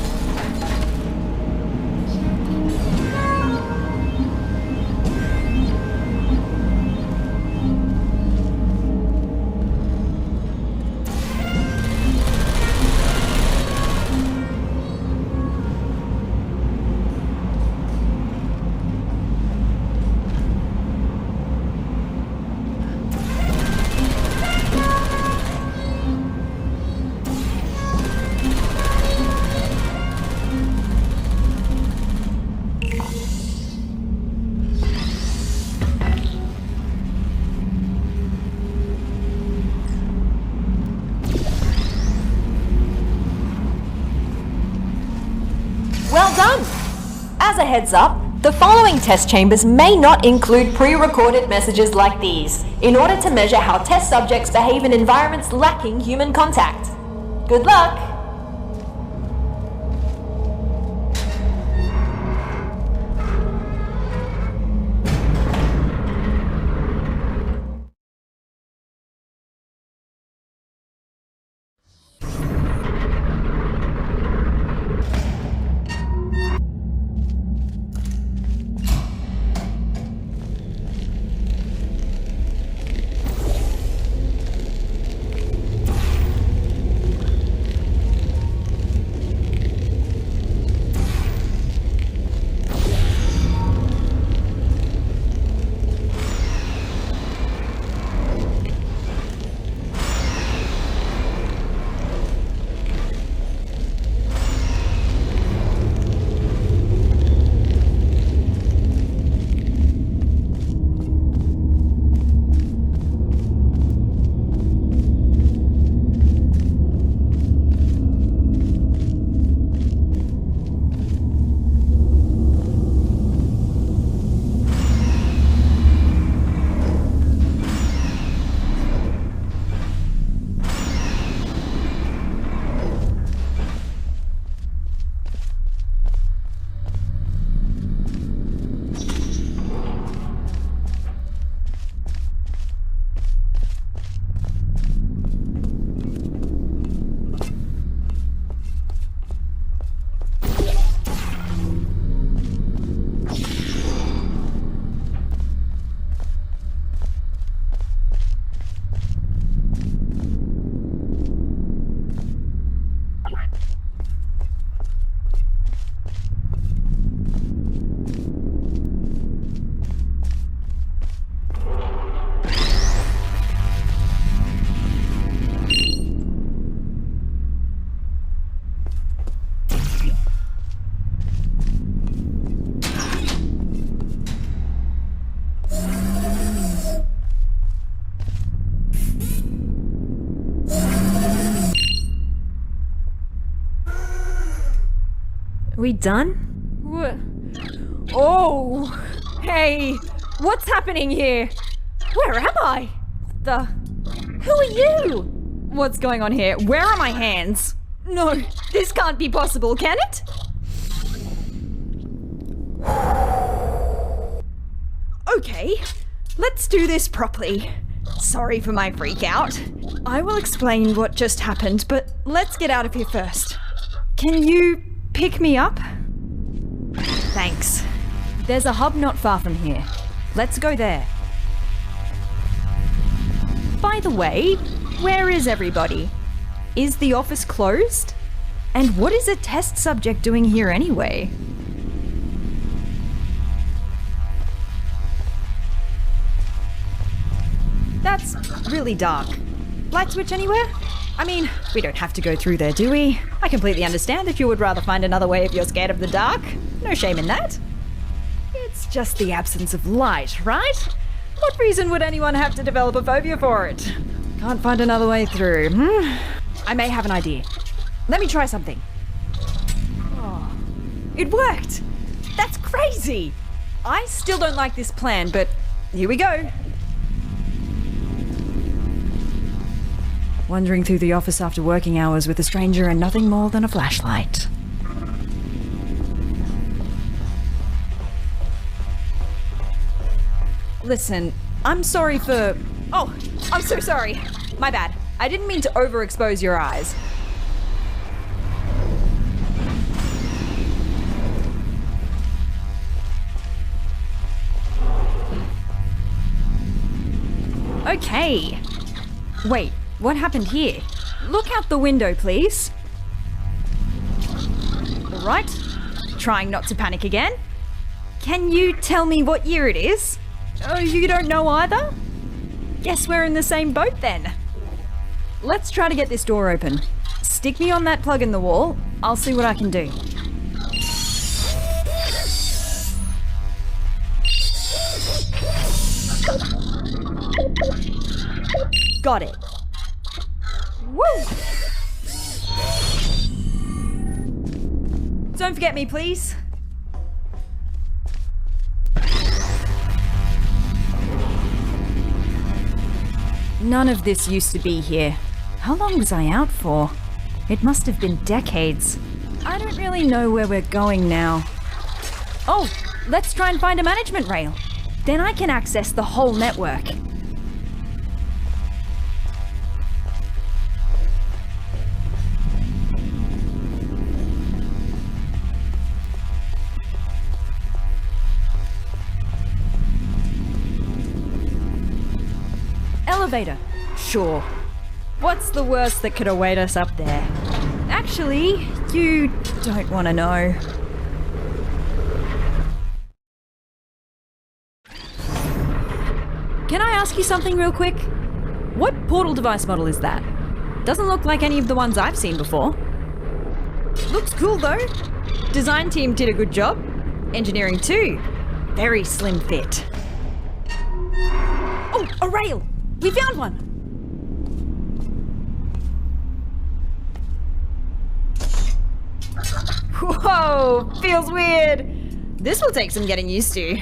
Well done! As a heads up, the following test chambers may not include pre-recorded messages like these, in order to measure how test subjects behave in environments lacking human contact. Good luck! We done? Oh, hey, what's happening here? Where am I? Who are you? What's going on here? Where are my hands? No, this can't be possible, can it? Okay, let's do this properly. Sorry for my freak out. I will explain what just happened, but let's get out of here first. Can you pick me up? Thanks. There's a hub not far from here. Let's go there. By the way, where is everybody? Is the office closed? And what is a test subject doing here anyway? That's really dark. Light switch anywhere? I mean, we don't have to go through there, do we? I completely understand if you would rather find another way if you're scared of the dark. No shame in that. It's just the absence of light, right? What reason would anyone have to develop a phobia for it? Can't find another way through. I may have an idea. Let me try something. Oh, it worked! That's crazy! I still don't like this plan, but here we go. wandering through the office after working hours with a stranger and nothing more than a flashlight. Listen, I'm sorry for... Oh, I'm so sorry. My bad. I didn't mean to overexpose your eyes. Okay. Wait, what happened here? Look out the window, please. All right. Trying not to panic again. Can you tell me what year it is? Oh, you don't know either? Guess we're in the same boat then. Let's try to get this door open. Stick me on that plug in the wall. I'll see what I can do. Got it. Woo! Don't forget me, please. None of this used to be here. How long was I out for? It must have been decades. I don't really know where we're going now. Oh, let's try and find a management rail. Then I can access the whole network. Elevator. Sure. What's the worst that could await us up there? Actually, you don't want to know. Can I ask you something real quick? What portal device model is that? Doesn't look like any of the ones I've seen before. Looks cool though. Design team did a good job. Engineering too. Very slim fit. Oh, a rail! We found one! Whoa, feels weird. This will take some getting used to.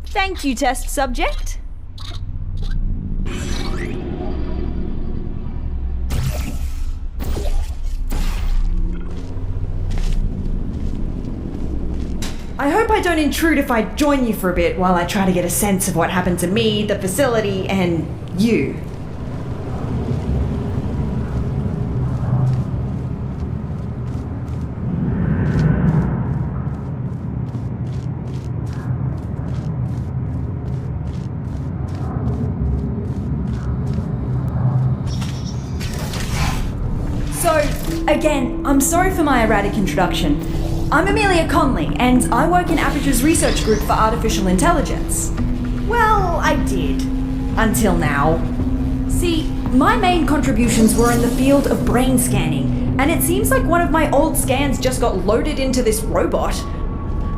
Thank you, test subject. I hope I don't intrude if I join you for a bit while I try to get a sense of what happened to me, the facility, and you. So, again, I'm sorry for my erratic introduction. I'm Amelia Conley, and I work in Aperture's research group for artificial intelligence. Well, I did. Until now. See, my main contributions were in the field of brain scanning, and it seems like one of my old scans just got loaded into this robot.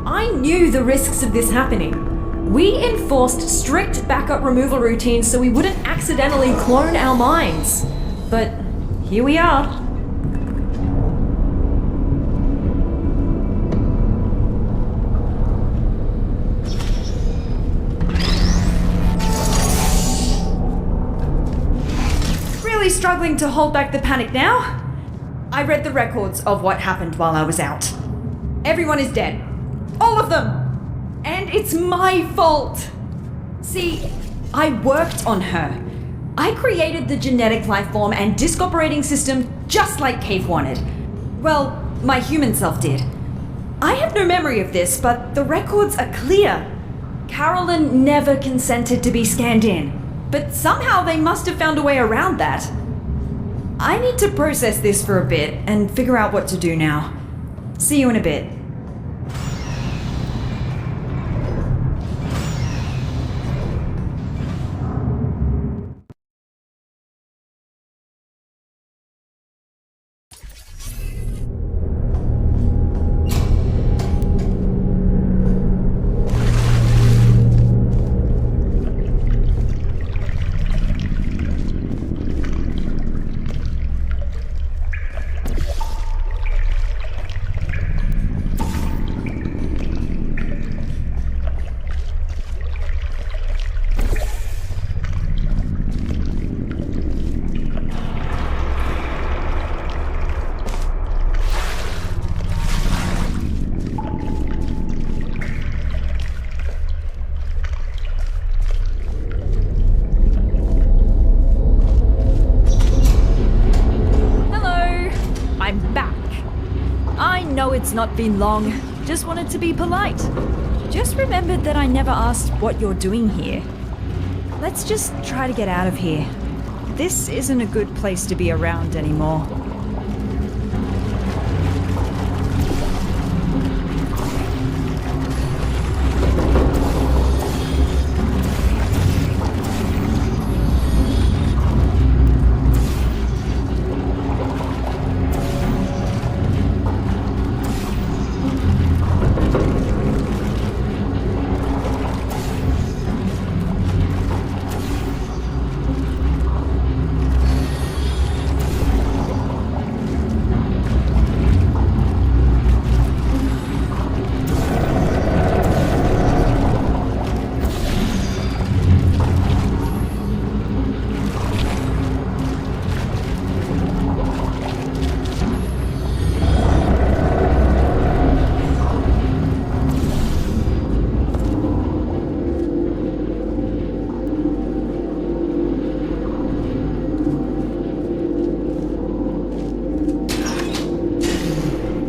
I knew the risks of this happening. We enforced strict backup removal routines so we wouldn't accidentally clone our minds. But here we are. Struggling to hold back the panic now. I read the records of what happened while I was out. Everyone is dead. All of them! And it's my fault! See, I worked on her. I created the genetic life form and disk operating system just like Cave wanted. Well, my human self did. I have no memory of this, but the records are clear. Carolyn never consented to be scanned in, but somehow they must have found a way around that. I need to process this for a bit and figure out what to do now. See you in a bit. know it's not been long. Just wanted to be polite. Just remembered that I never asked what you're doing here. Let's just try to get out of here. This isn't a good place to be around anymore.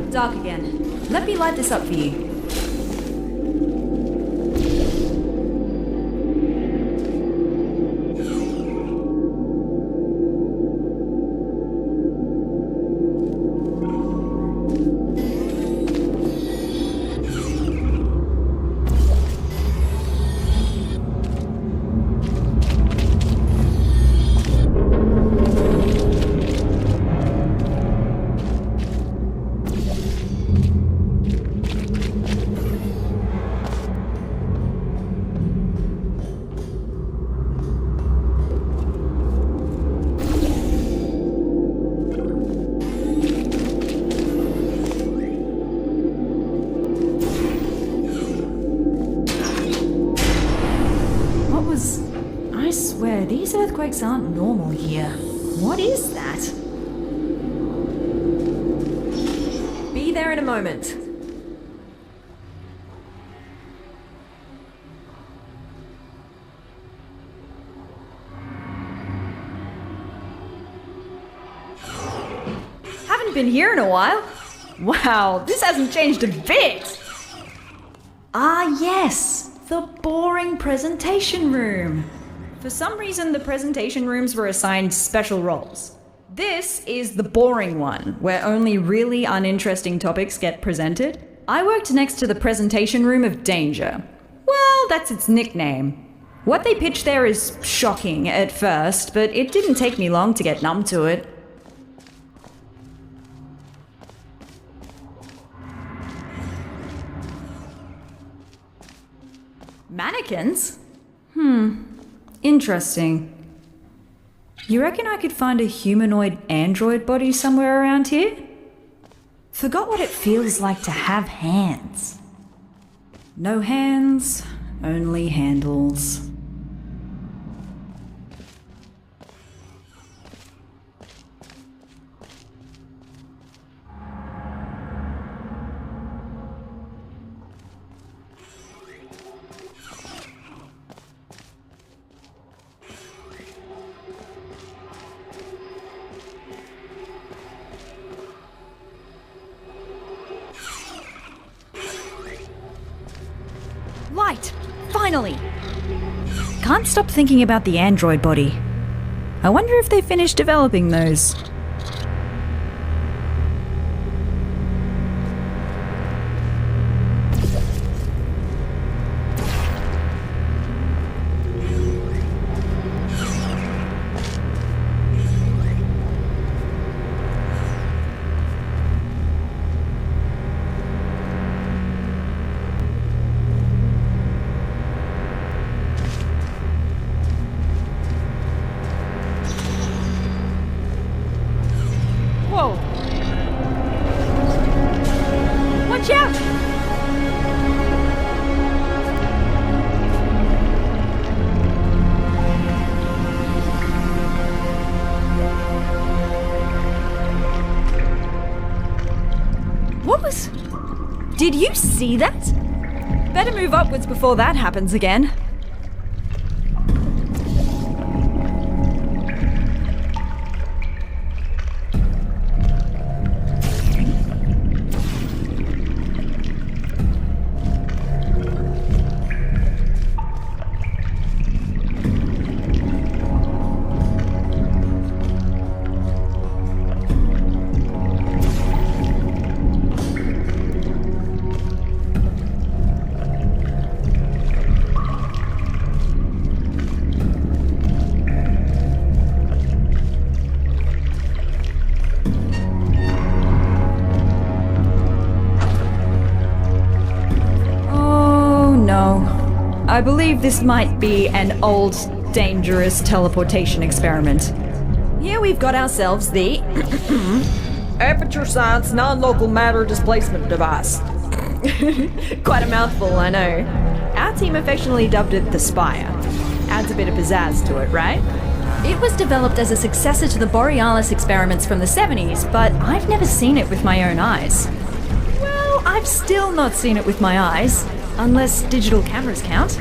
Dark again. Let me light this up for you. I swear, these earthquakes aren't normal here. What is that? Be there in a moment. Haven't been here in a while. Wow, this hasn't changed a bit. Ah, yes, the boring presentation room. For some reason, the presentation rooms were assigned special roles. This is the boring one, where only really uninteresting topics get presented. I worked next to the presentation room of danger. Well, that's its nickname. What they pitch there is shocking at first, but it didn't take me long to get numb to it. Mannequins? Interesting. You reckon I could find a humanoid android body somewhere around here? Forgot what it feels like to have hands. No hands, only handles. Light! Finally! Can't stop thinking about the android body. I wonder if they finished developing those. Whoa! Watch out! What was... Did you see that? Better move upwards before that happens again. I believe this might be an old, dangerous teleportation experiment. Here we've got ourselves the Aperture Science Non-Local Matter Displacement Device. Quite a mouthful, I know. Our team affectionately dubbed it the Spire. Adds a bit of pizzazz to it, right? It was developed as a successor to the Borealis experiments from the 70s, but I've never seen it with my own eyes. Well, I've still not seen it with my eyes, unless digital cameras count.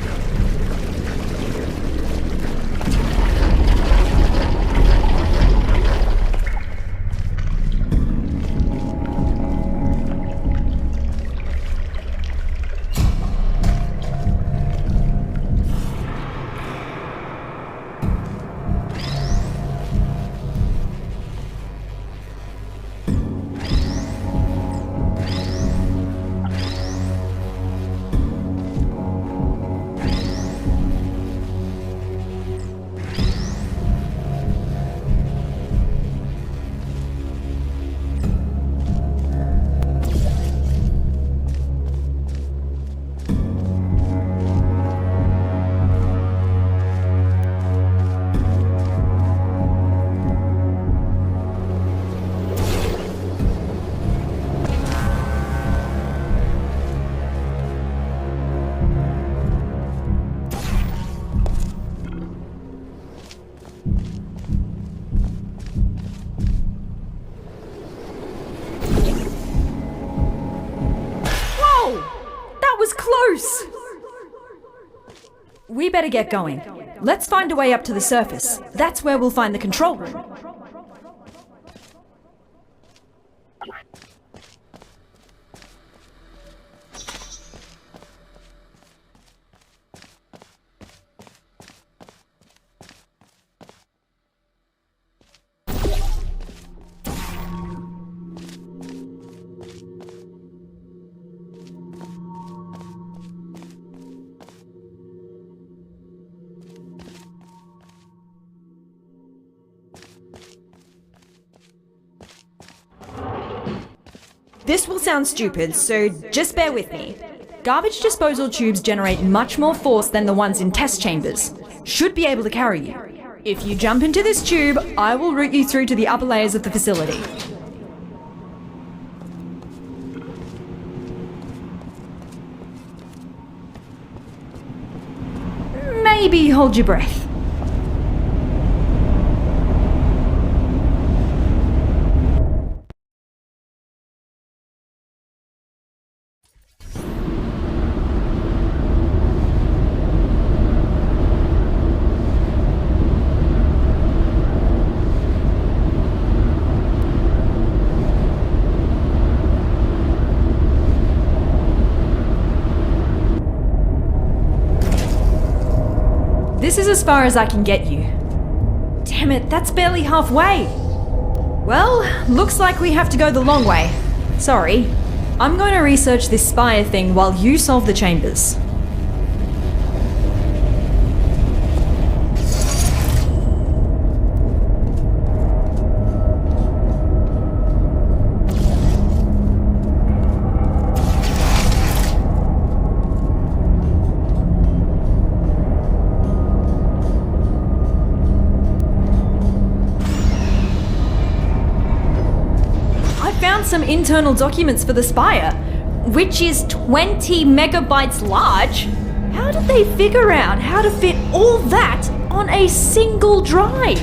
We better get going. Let's find a way up to the surface. That's where we'll find the control room. This will sound stupid, so just bear with me. Garbage disposal tubes generate much more force than the ones in test chambers. Should be able to carry you. If you jump into this tube, I will route you through to the upper layers of the facility. Maybe hold your breath. This is as far as I can get you. Damn it, that's barely halfway. Well, looks like we have to go the long way. Sorry. I'm going to research this spire thing while you solve the chambers. Some internal documents for the spire, which is 20 megabytes large. How did they figure out how to fit all that on a single drive?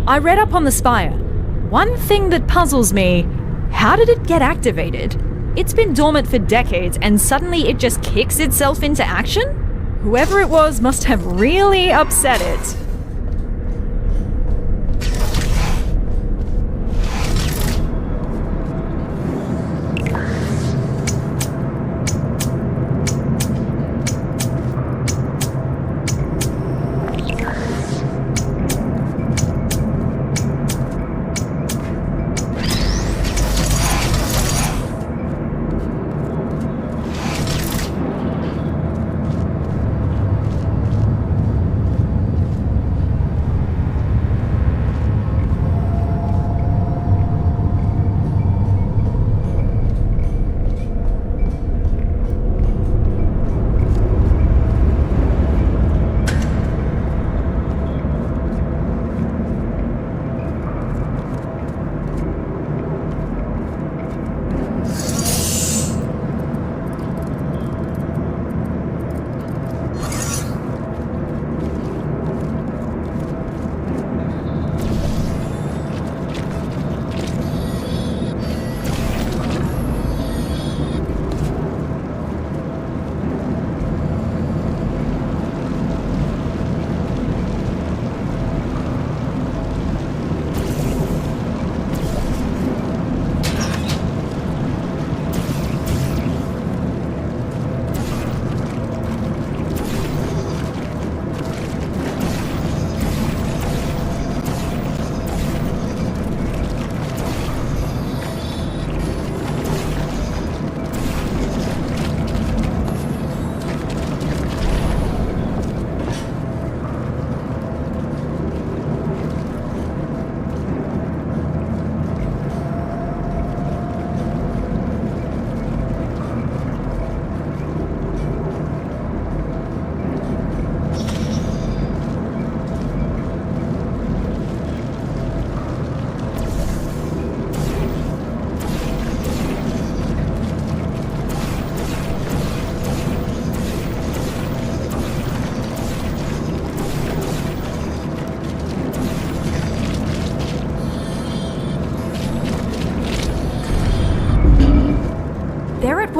I read up on the spire. One thing that puzzles me: how did it get activated? It's been dormant for decades and suddenly it just kicks itself into action? Whoever it was must have really upset it.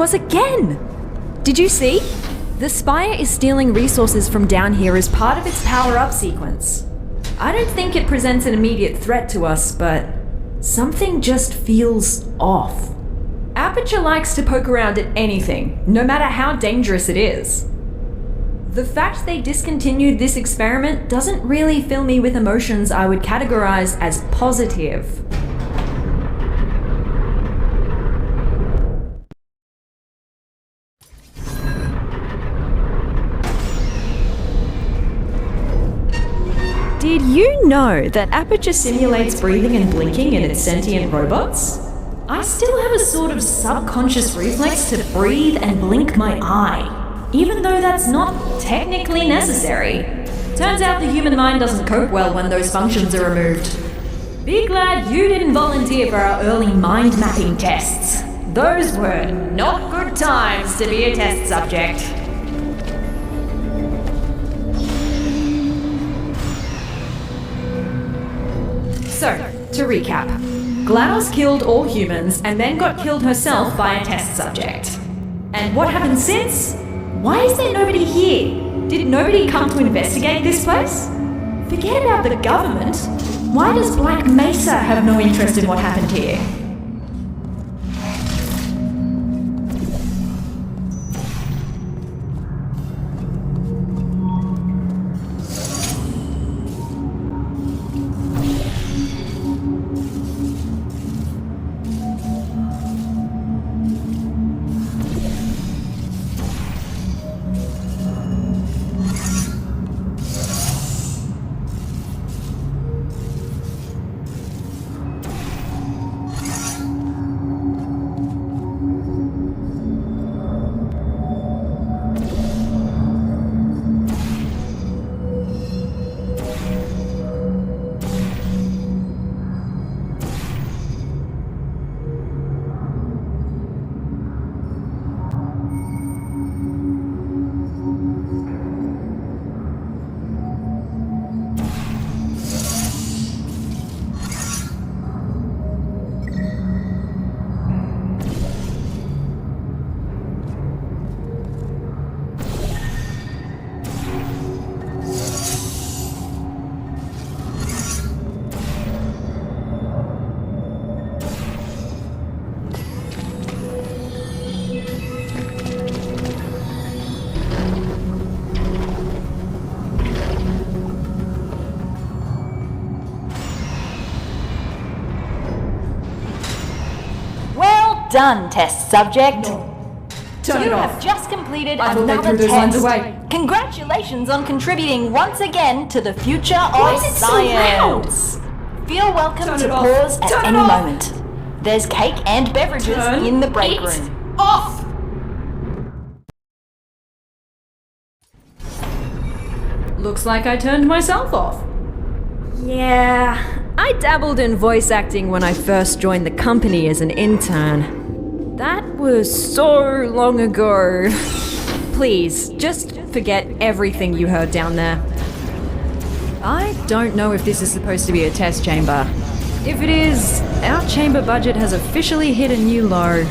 was again! Did you see? The Spire is stealing resources from down here as part of its power-up sequence. I don't think it presents an immediate threat to us, but something just feels off. Aperture likes to poke around at anything, no matter how dangerous it is. The fact they discontinued this experiment doesn't really fill me with emotions I would categorize as positive. Did you know that Aperture simulates breathing and blinking in its sentient robots? I still have a sort of subconscious reflex to breathe and blink my eye, even though that's not technically necessary. Turns out the human mind doesn't cope well when those functions are removed. Be glad you didn't volunteer for our early mind mapping tests. Those were not good times to be a test subject. So, to recap, GLaDOS killed all humans and then got killed herself by a test subject. And what happened since? Why is there nobody here? Did nobody come to investigate this place? Forget about the government. Why does Black Mesa have no interest in what happened here? Done, test subject. Turn you it off. have just completed I thought they another threw those lines test. away. Congratulations on contributing once again to the future Why of is it so loud? science. Feel welcome Turn to it off. pause at Turn it any off. moment. There's cake and beverages Turn in the break it room. off! Looks like I turned myself off. Yeah, I dabbled in voice acting when I first joined the company as an intern. That was so long ago. Please, just forget everything you heard down there. I don't know if this is supposed to be a test chamber. If it is, our chamber budget has officially hit a new low.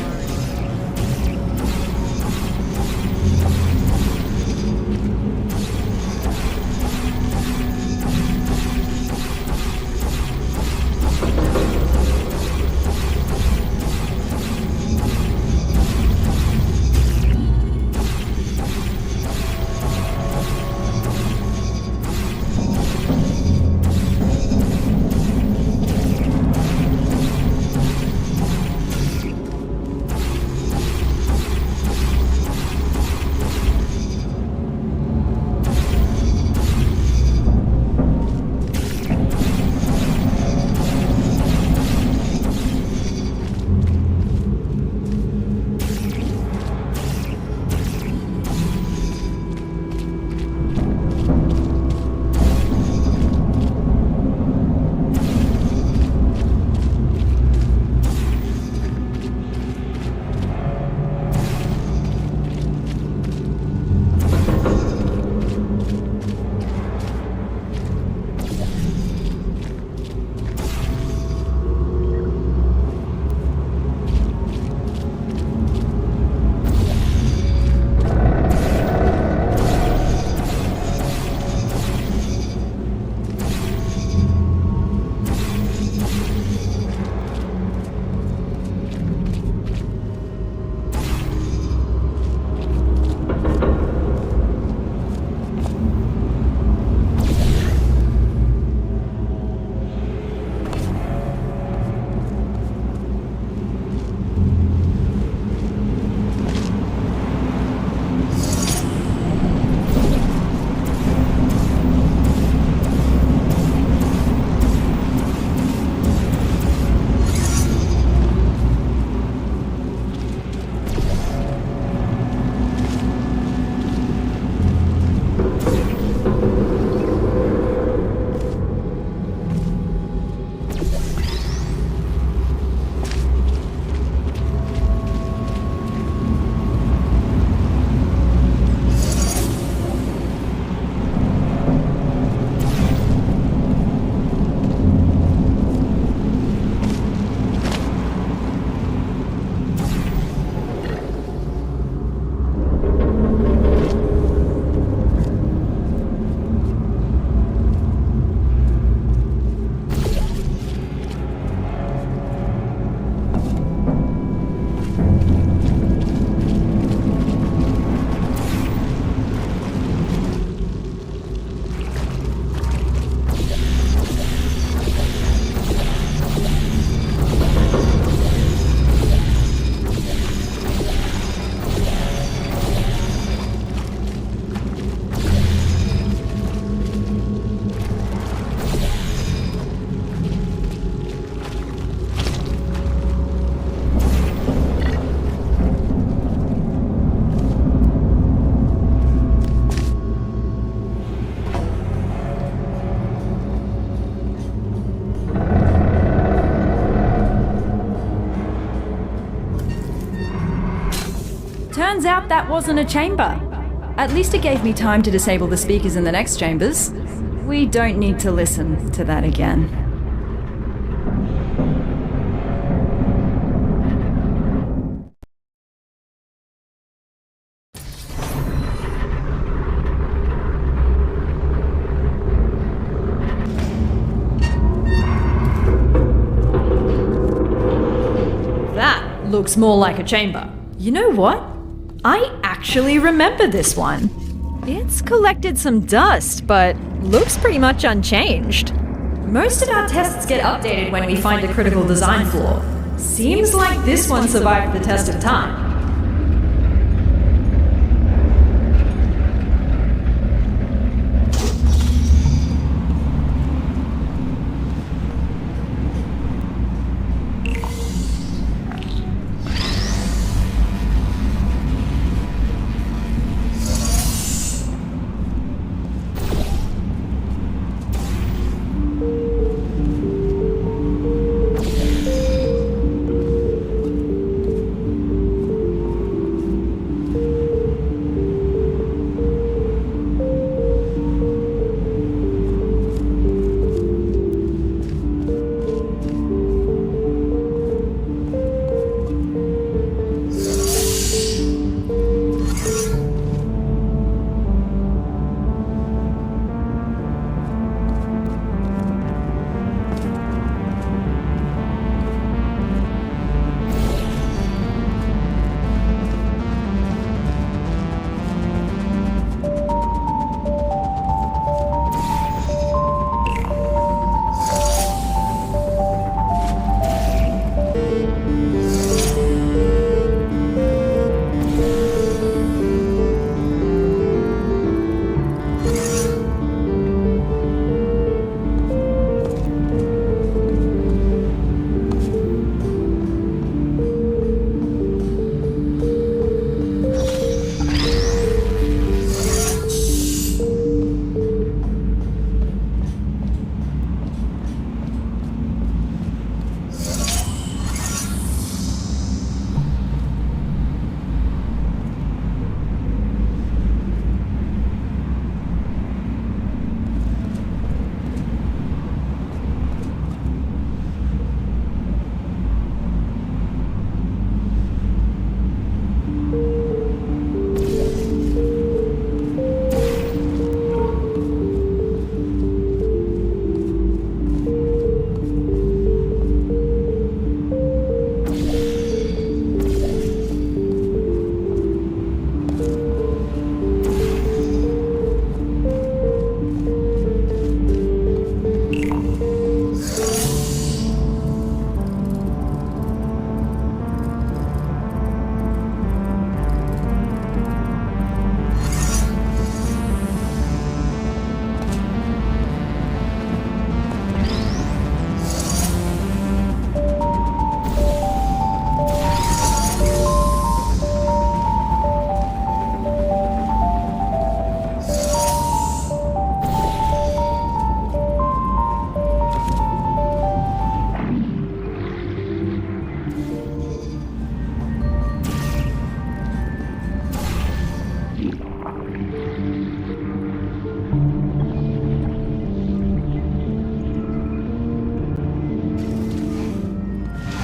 out that wasn't a chamber. At least it gave me time to disable the speakers in the next chambers. We don't need to listen to that again. That looks more like a chamber. You know what? I actually remember this one. It's collected some dust, but looks pretty much unchanged. Most of our tests get updated when we find a critical design flaw. Seems like this one survived the test of time.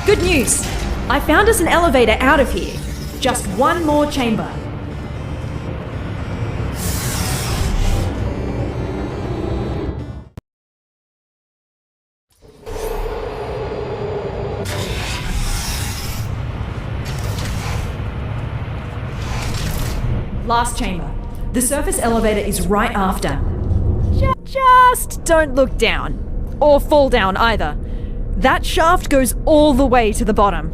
Good news! I found us an elevator out of here. Just one more chamber. Last chamber. The surface elevator is right after. Just don't look down. Or fall down either. That shaft goes all the way to the bottom.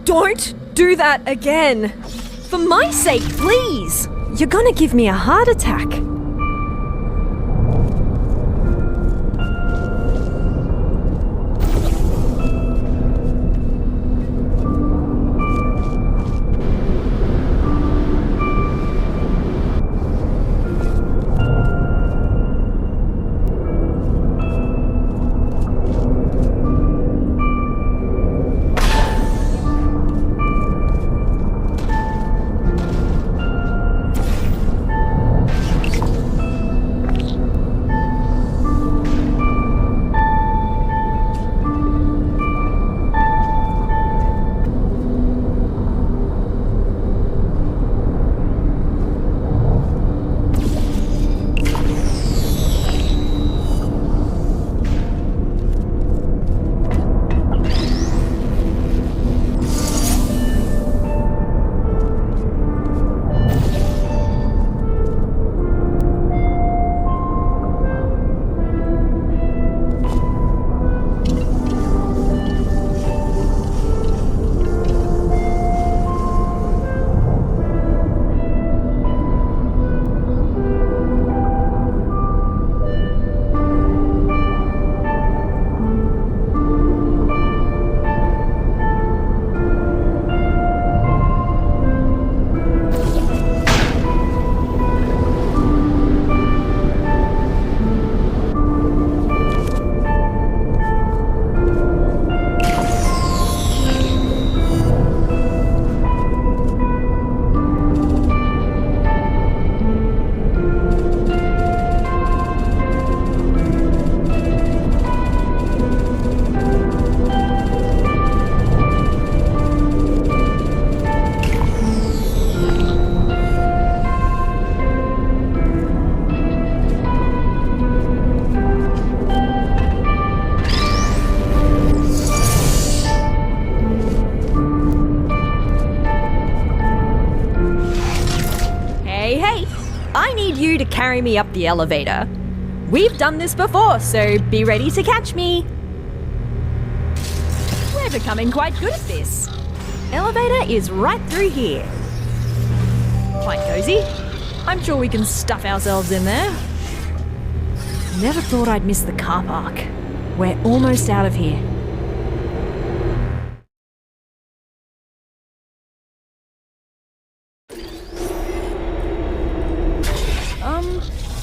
Don't do that again. For my sake, please. You're gonna give me a heart attack. To carry me up the elevator. We've done this before, so be ready to catch me. We're becoming quite good at this. Elevator is right through here. Quite cozy. I'm sure we can stuff ourselves in there. Never thought I'd miss the car park. We're almost out of here.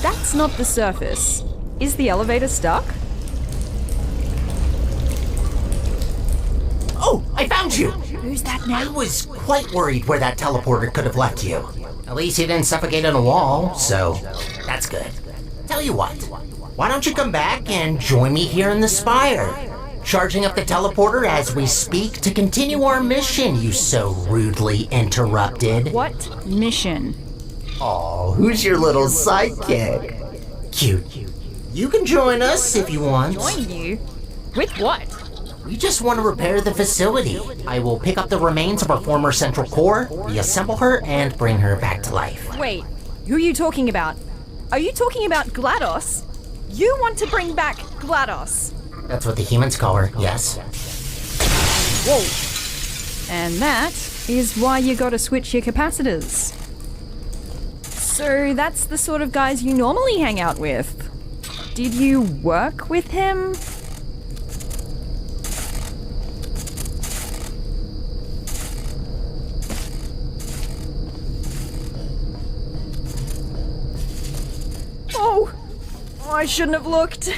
That's not the surface. Is the elevator stuck? Oh, I found you! Who's that now? I was quite worried where that teleporter could have left you. At least he didn't suffocate on a wall, so that's good. Tell you what, why don't you come back and join me here in the spire? Charging up the teleporter as we speak to continue our mission you so rudely interrupted. What mission? Oh, who's your little sidekick? Cute. You can join us if you want. Join you? With what? We just want to repair the facility. I will pick up the remains of our former central core, reassemble her, and bring her back to life. Wait, who are you talking about? Are you talking about GLaDOS? You want to bring back GLaDOS? That's what the humans call her, yes. Whoa. And that is why you gotta switch your capacitors. So that's the sort of guys you normally hang out with. Did you work with him? Oh, I shouldn't have looked.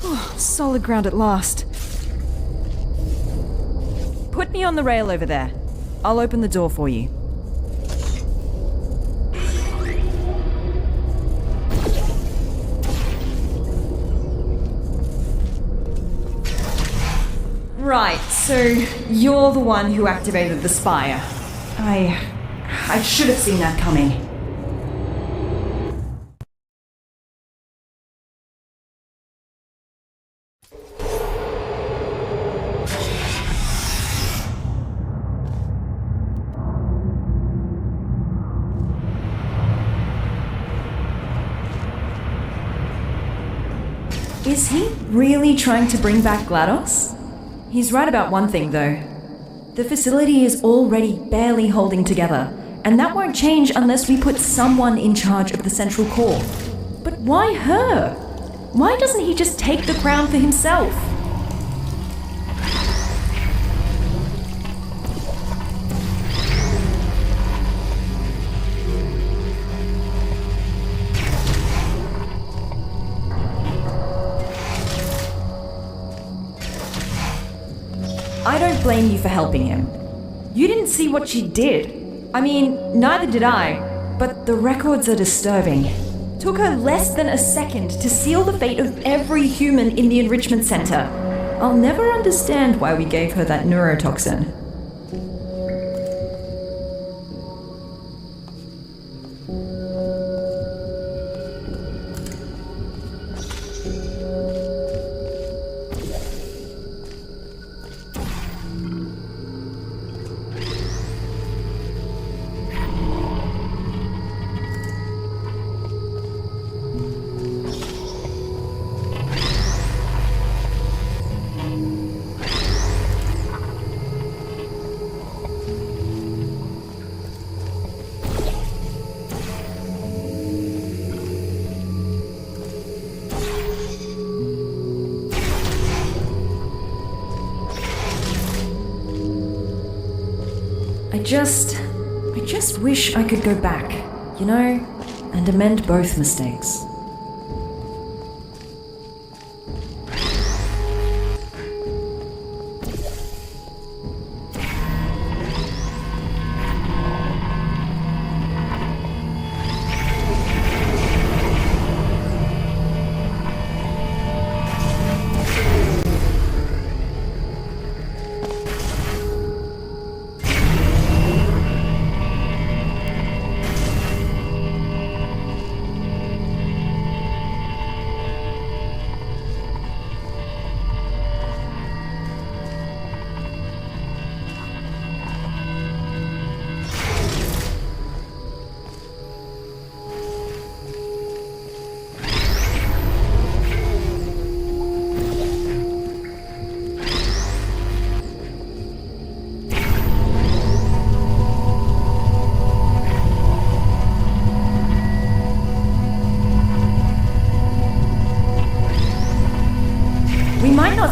Oh, solid ground at last. Put me on the rail over there. I'll open the door for you. Right, so you're the one who activated the spire. I should have seen that coming. Is he really trying to bring back GLaDOS? He's right about one thing, though. The facility is already barely holding together, and that won't change unless we put someone in charge of the central core. But why her? Why doesn't he just take the crown for himself? I don't blame you for helping him. You didn't see what she did. I mean, neither did I, but the records are disturbing. Took her less than a second to seal the fate of every human in the enrichment center. I'll never understand why we gave her that neurotoxin. I just wish I could go back, you know, and amend both mistakes.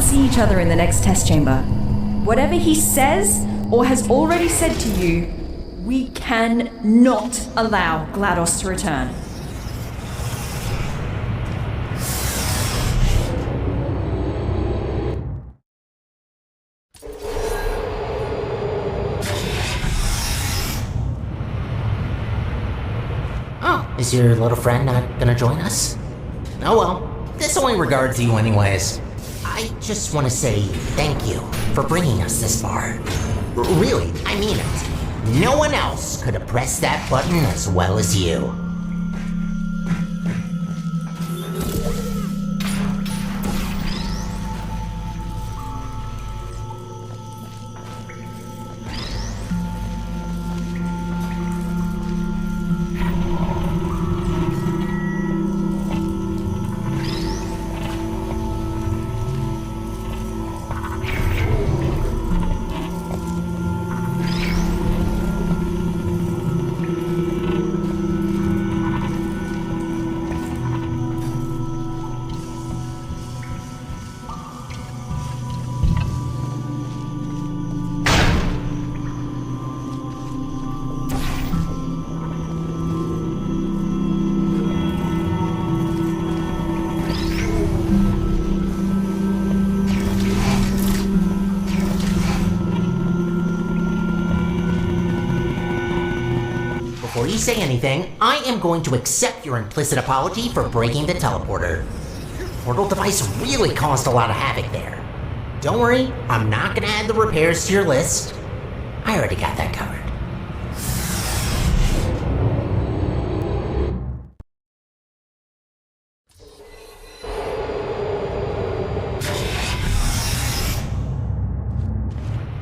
See each other in the next test chamber. Whatever he says or has already said to you, we can not allow GLaDOS to return. Oh, is your little friend not gonna join us? Oh well, this only regards you anyways. I just want to say thank you for bringing us this far. Really, I mean it. No one else could have pressed that button as well as you. Before you say anything, I am going to accept your implicit apology for breaking the teleporter. Your portal device really caused a lot of havoc there. Don't worry, I'm not gonna add the repairs to your list. I already got that covered.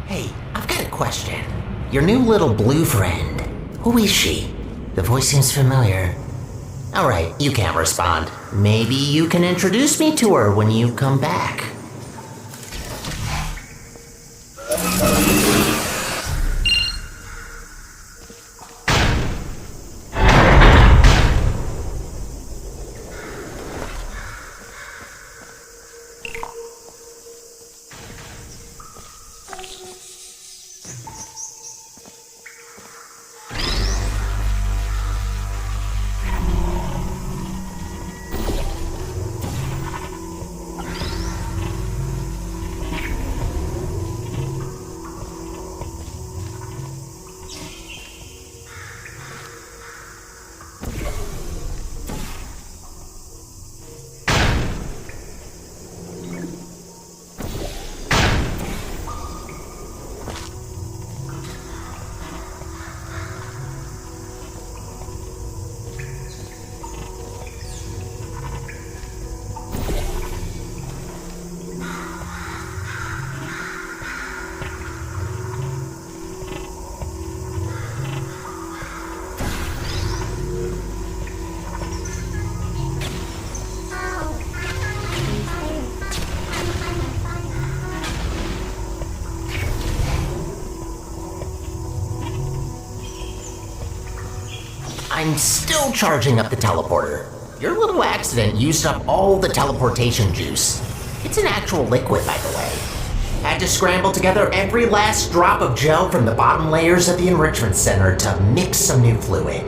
Hey, I've got a question. Your new little blue friend. Who is she? The voice seems familiar. Alright, you can't respond. Maybe you can introduce me to her when you come back. I'm still charging up the teleporter. Your little accident used up all the teleportation juice. It's an actual liquid, by the way. Had to scramble together every last drop of gel from the bottom layers of the enrichment center to mix some new fluid.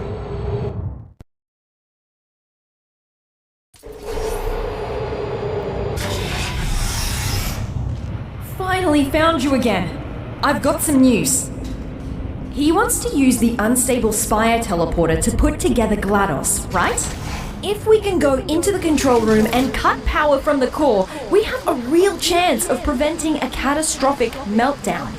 Finally found you again. I've got some news. He wants to use the unstable Spire teleporter to put together GLaDOS, right? If we can go into the control room and cut power from the core, we have a real chance of preventing a catastrophic meltdown.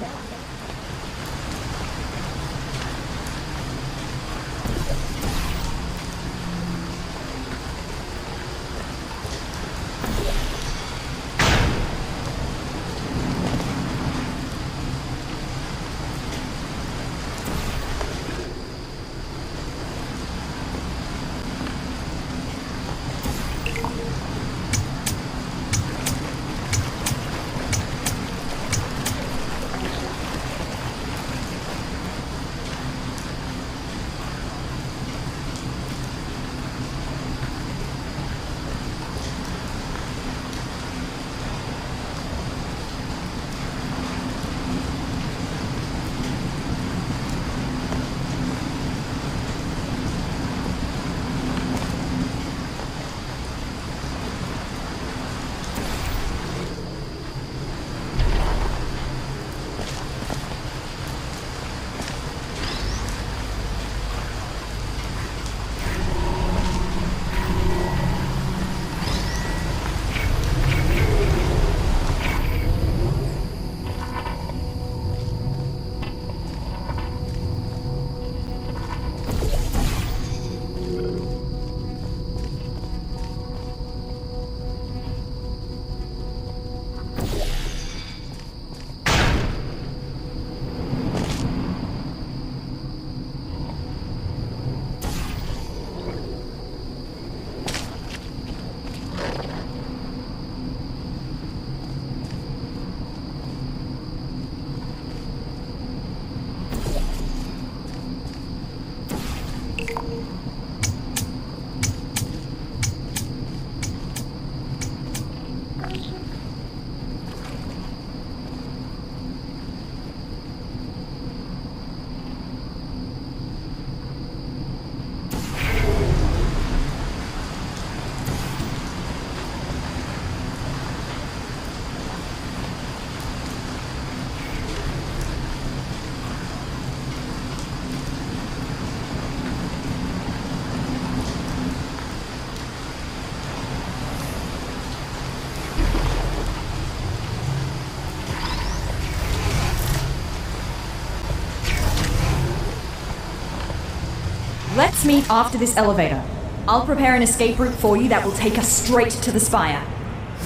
Let's meet after this elevator. I'll prepare an escape route for you that will take us straight to the Spire.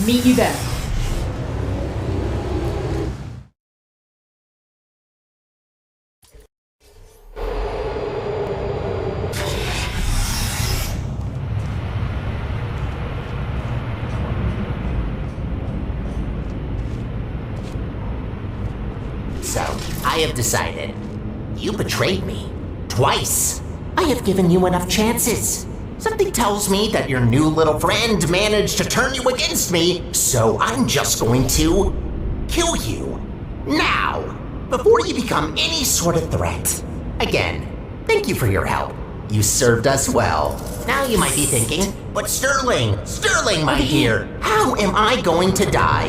Meet you there. So, I have decided. You betrayed me. Twice. I have given you enough chances. Something tells me that your new little friend managed to turn you against me, so I'm just going to kill you. Now, before you become any sort of threat. Again, thank you for your help. You served us well. Now you might be thinking, but Stirling, my dear, how am I going to die?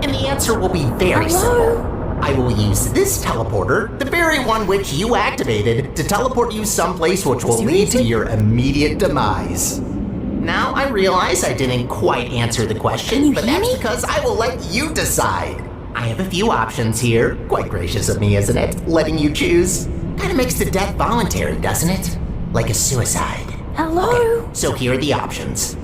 And the answer will be very simple. I will use this teleporter, the very one which you activated, to teleport you someplace which will lead to your immediate demise. Now I realize I didn't quite answer the question, but that's because I will let you decide. I have a few options here. Quite gracious of me, isn't it? Letting you choose. Kinda makes the death voluntary, doesn't it? Like a suicide. Hello? Okay, so here are the options.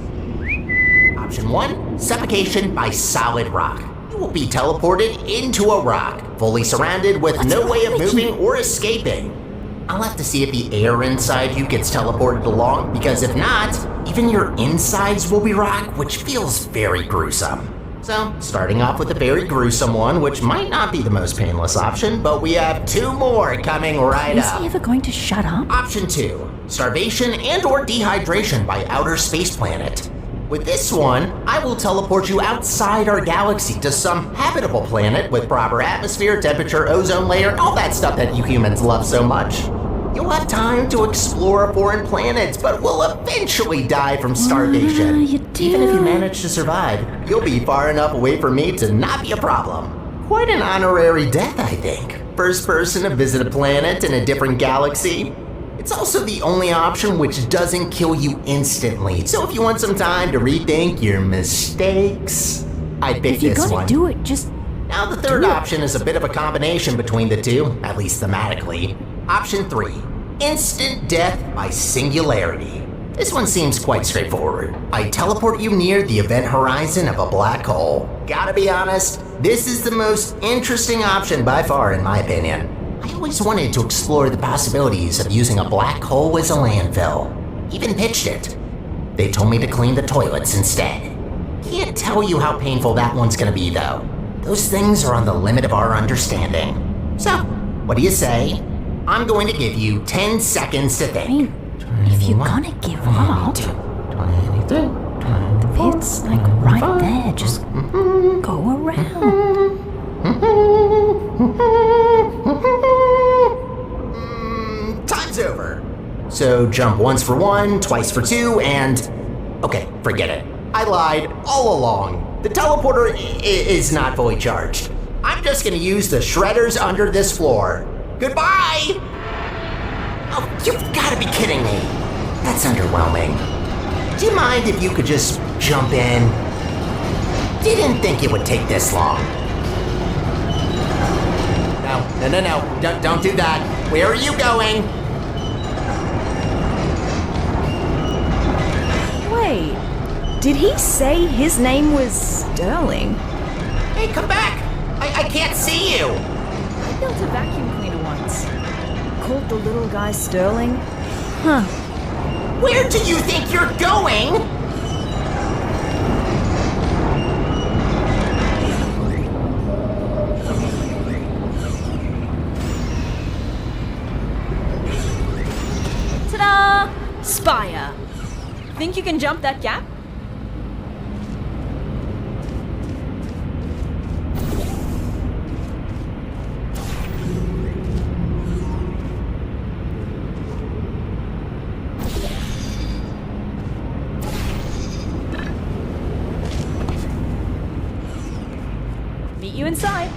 Option 1, suffocation by solid rock. You will be teleported into a rock, fully surrounded with no way of moving or escaping. I'll have to see if the air inside you gets teleported along, because if not, even your insides will be rock, which feels very gruesome. So, starting off with a very gruesome one, which might not be the most painless option, but we have 2 more coming right up. Is he ever going to shut up? Option 2, starvation and or dehydration by outer space planet. With this one, I will teleport you outside our galaxy to some habitable planet with proper atmosphere, temperature, ozone layer, and all that stuff that you humans love so much. You'll have time to explore foreign planets, but will eventually die from starvation. Even if you manage to survive, you'll be far enough away from me to not be a problem. Quite an honorary death, I think. First person to visit a planet in a different galaxy. It's also the only option which doesn't kill you instantly, so if you want some time to rethink your mistakes, I'd pick this one. If you're gonna do it, just... Now the third option is a bit of a combination between the two, at least thematically. Option 3, instant death by singularity. This one seems quite straightforward. I teleport you near the event horizon of a black hole. Gotta be honest, this is the most interesting option by far in my opinion. I always wanted to explore the possibilities of using a black hole as a landfill. Even pitched it. They told me to clean the toilets instead. Can't tell you how painful that one's gonna be though. Those things are on the limit of our understanding. So, what do you say? I'm going to give you 10 seconds to think. If you're gonna give up, the pit's like right there, just go around. Time's over. So jump once for 1, twice for 2, and... Okay, forget it. I lied all along. The teleporter is not fully charged. I'm just gonna use the shredders under this floor. Goodbye! Oh, you've gotta be kidding me. That's underwhelming. Do you mind if you could just jump in? Didn't think it would take this long. No. Don't do that. Where are you going? Wait, did he say his name was Stirling? Hey, come back! I can't see you! I built a vacuum cleaner once. Called the little guy Stirling. Huh. Where do you think you're going? Ta-da! Spire. Think you can jump that gap? Meet you inside.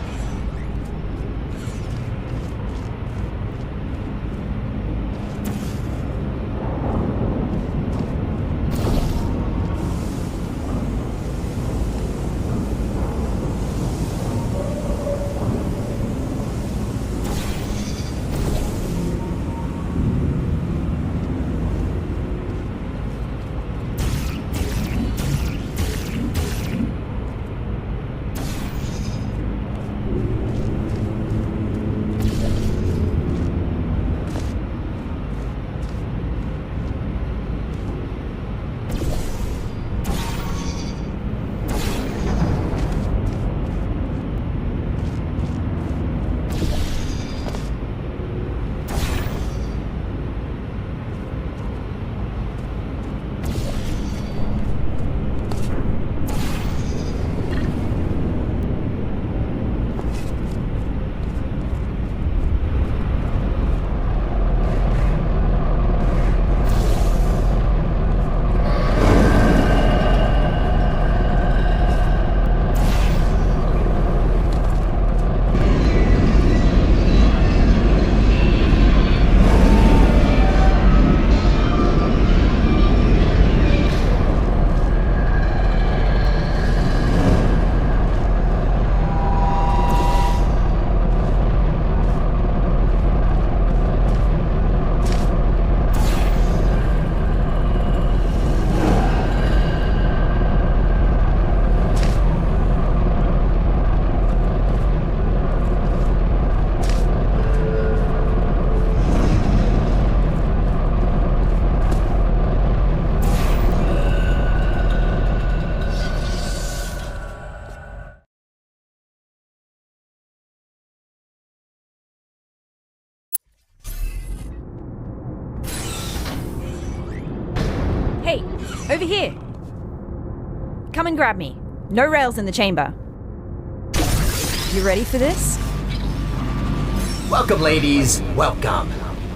Over here. Come and grab me. No rails in the chamber. You ready for this? Welcome, ladies. Welcome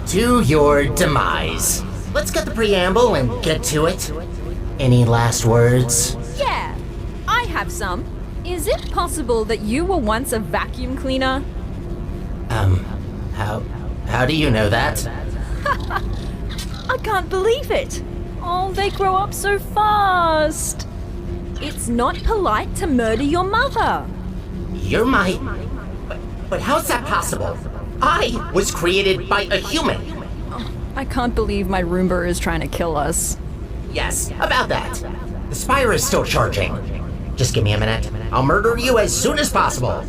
to your demise. Let's get the preamble and get to it. Any last words? Yeah, I have some. Is it possible that you were once a vacuum cleaner? How do you know that? I can't believe it. Oh, they grow up so fast. It's not polite to murder your mother. You're my... But how's that possible? I was created by a human. I can't believe my Roomba is trying to kill us. Yes, about that. The Spire is still charging. Just give me a minute. I'll murder you as soon as possible.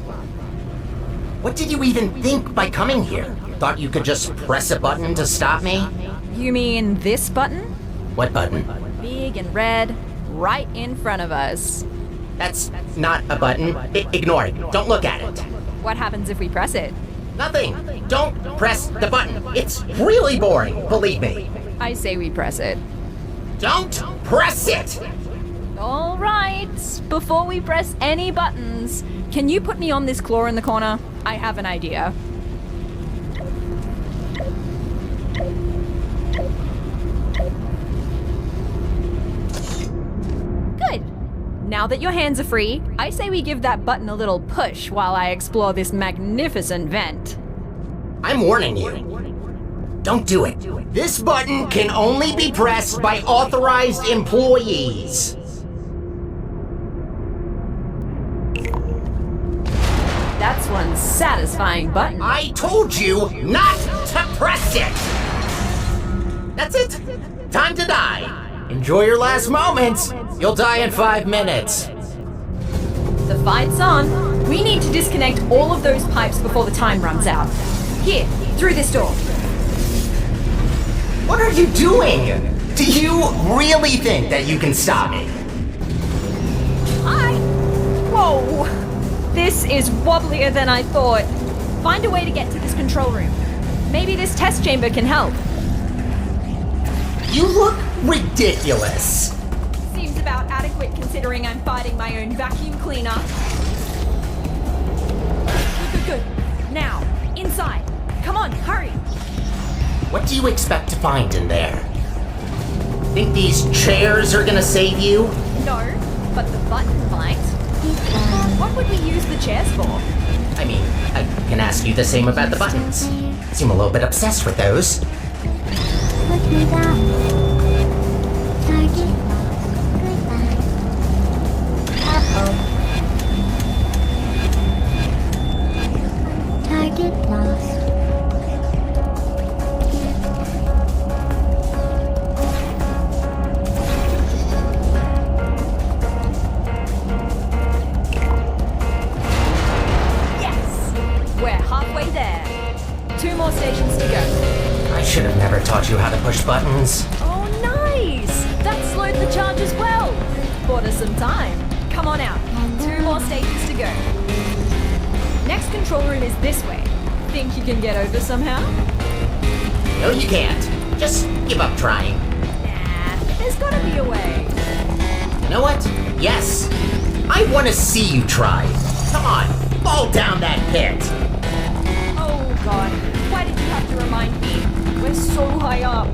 What did you even think by coming here? Thought you could just press a button to stop me? You mean this button? What button? Big and red, right in front of us. That's not a button. Ignore it. Don't look at it. What happens if we press it? Nothing. Don't press the button. It's really boring, believe me. I say we press it. Don't press it! All right. Before we press any buttons, can you put me on this claw in the corner? I have an idea. Good. Now that your hands are free, I say we give that button a little push while I explore this magnificent vent. I'm warning you. Don't do it. This button can only be pressed by authorized employees. That's one satisfying button. I told you not to press it! That's it. Time to die. Enjoy your last moments. You'll die in 5 minutes. The fight's on. We need to disconnect all of those pipes before the time runs out. Here, through this door. What are you doing? Do you really think that you can stop me? Whoa! This is wobblier than I thought. Find a way to get to this control room. Maybe this test chamber can help. You look ridiculous. Seems about adequate considering I'm fighting my own vacuum cleaner. Good. Now, inside. Come on, hurry. What do you expect to find in there? Think these chairs are gonna save you? No, but the button might. What would we use the chairs for? I mean, I can ask you the same about the buttons. Seem a little bit obsessed with those. Look me that. Target lost. Goodbye. Uh-oh. Target lost. Stations to go. I should have never taught you how to push buttons. Oh, nice! That slowed the charge as well. Bought us some time. Come on out. 2 more stations to go. Next control room is this way. Think you can get over somehow? No, you can't. Just give up trying. Nah, there's gotta be a way. You know what? Yes. I want to see you try. Come on, fall down that pit. Oh, God. Why did you have to remind me? We're so high up.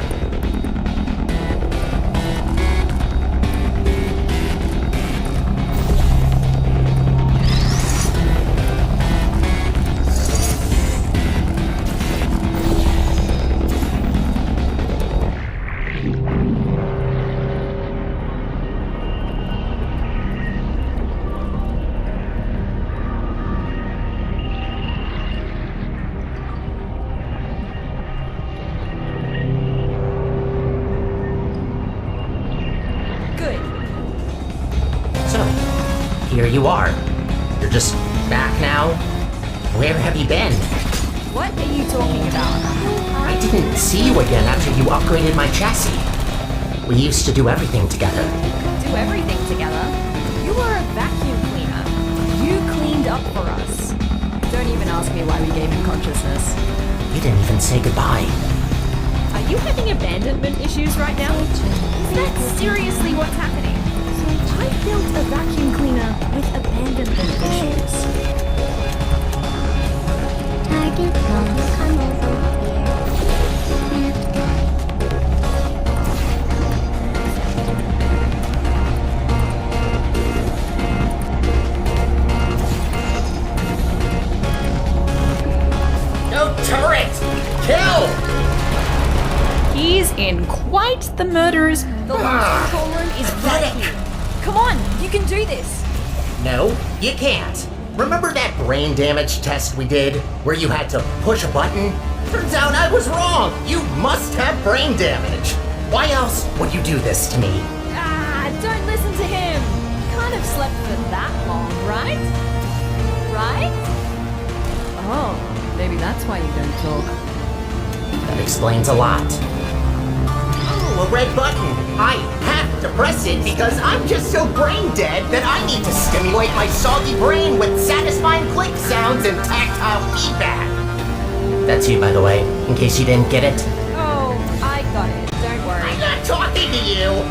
Here you are. You're just back now? Where have you been? What are you talking about? I didn't see you again after you upgraded my chassis. We used to do everything together. Do everything together? You were a vacuum cleaner. You cleaned up for us. Don't even ask me why we gave him consciousness. You didn't even say goodbye. Are you having abandonment issues right now? Is that seriously what's happening? I built a vacuum cleaner with abandonment issues. Target won't come over here. No turret! Kill! He's in quite the murderers. The last control room is right here. Come on, you can do this. No, you can't. Remember that brain damage test we did, where you had to push a button? Turns out I was wrong. You must have brain damage. Why else would you do this to me? Ah, don't listen to him. Can't have slept for that long, right? Right? Oh, maybe that's why you don't talk. That explains a lot. Oh, a red button. I have to press it because I'm just so brain dead that I need to stimulate my soggy brain with satisfying click sounds and tactile feedback. That's you, by the way, in case you didn't get it. Oh, I got it. Don't worry. I'm not talking to you.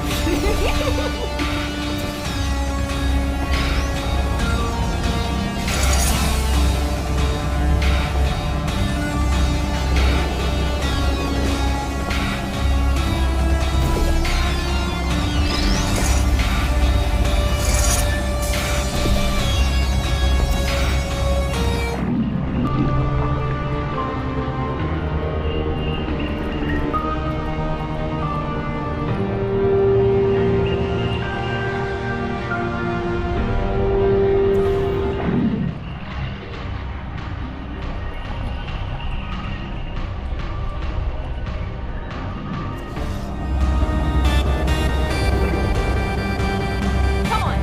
Come on,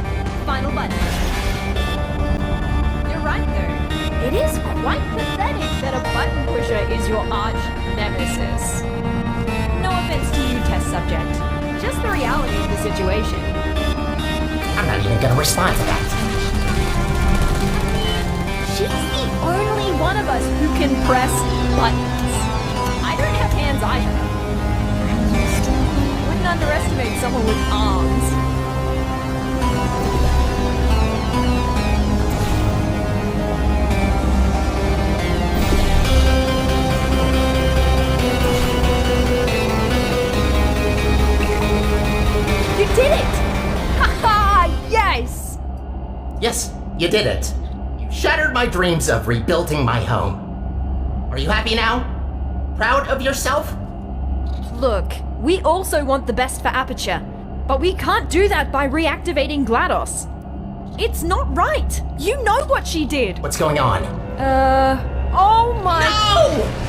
final button. You're right, though. It is quite pathetic that a button pusher is your arch nemesis. No offense to you, test subject. Just the reality of the situation. I'm not even gonna respond to that. She's the only one of us who can press buttons. I don't have hands either. Wouldn't underestimate someone with arms. You did it! Ha-ha! Yes! Yes, you did it. You shattered my dreams of rebuilding my home. Are you happy now? Proud of yourself? Look, we also want the best for Aperture, but we can't do that by reactivating GLaDOS. It's not right! You know what she did! What's going on? Oh my... No!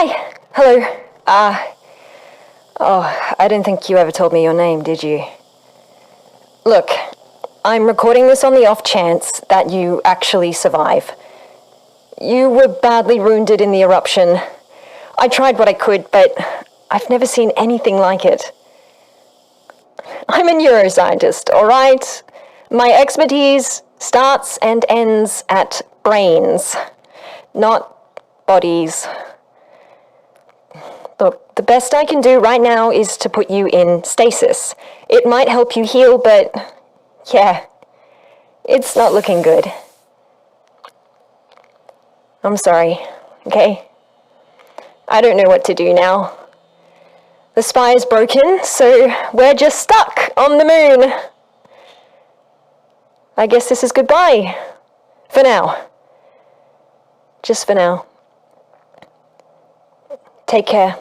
Hi. Hello. I didn't think you ever told me your name, did you? Look, I'm recording this on the off chance that you actually survive. You were badly wounded in the eruption. I tried what I could, but I've never seen anything like it. I'm a neuroscientist, all right? My expertise starts and ends at brains, not bodies. Look, the best I can do right now is to put you in stasis. It might help you heal, but yeah, it's not looking good. I'm sorry, okay? I don't know what to do now. The spy is broken, so we're just stuck on the moon. I guess this is goodbye. For now. Just for now. Take care.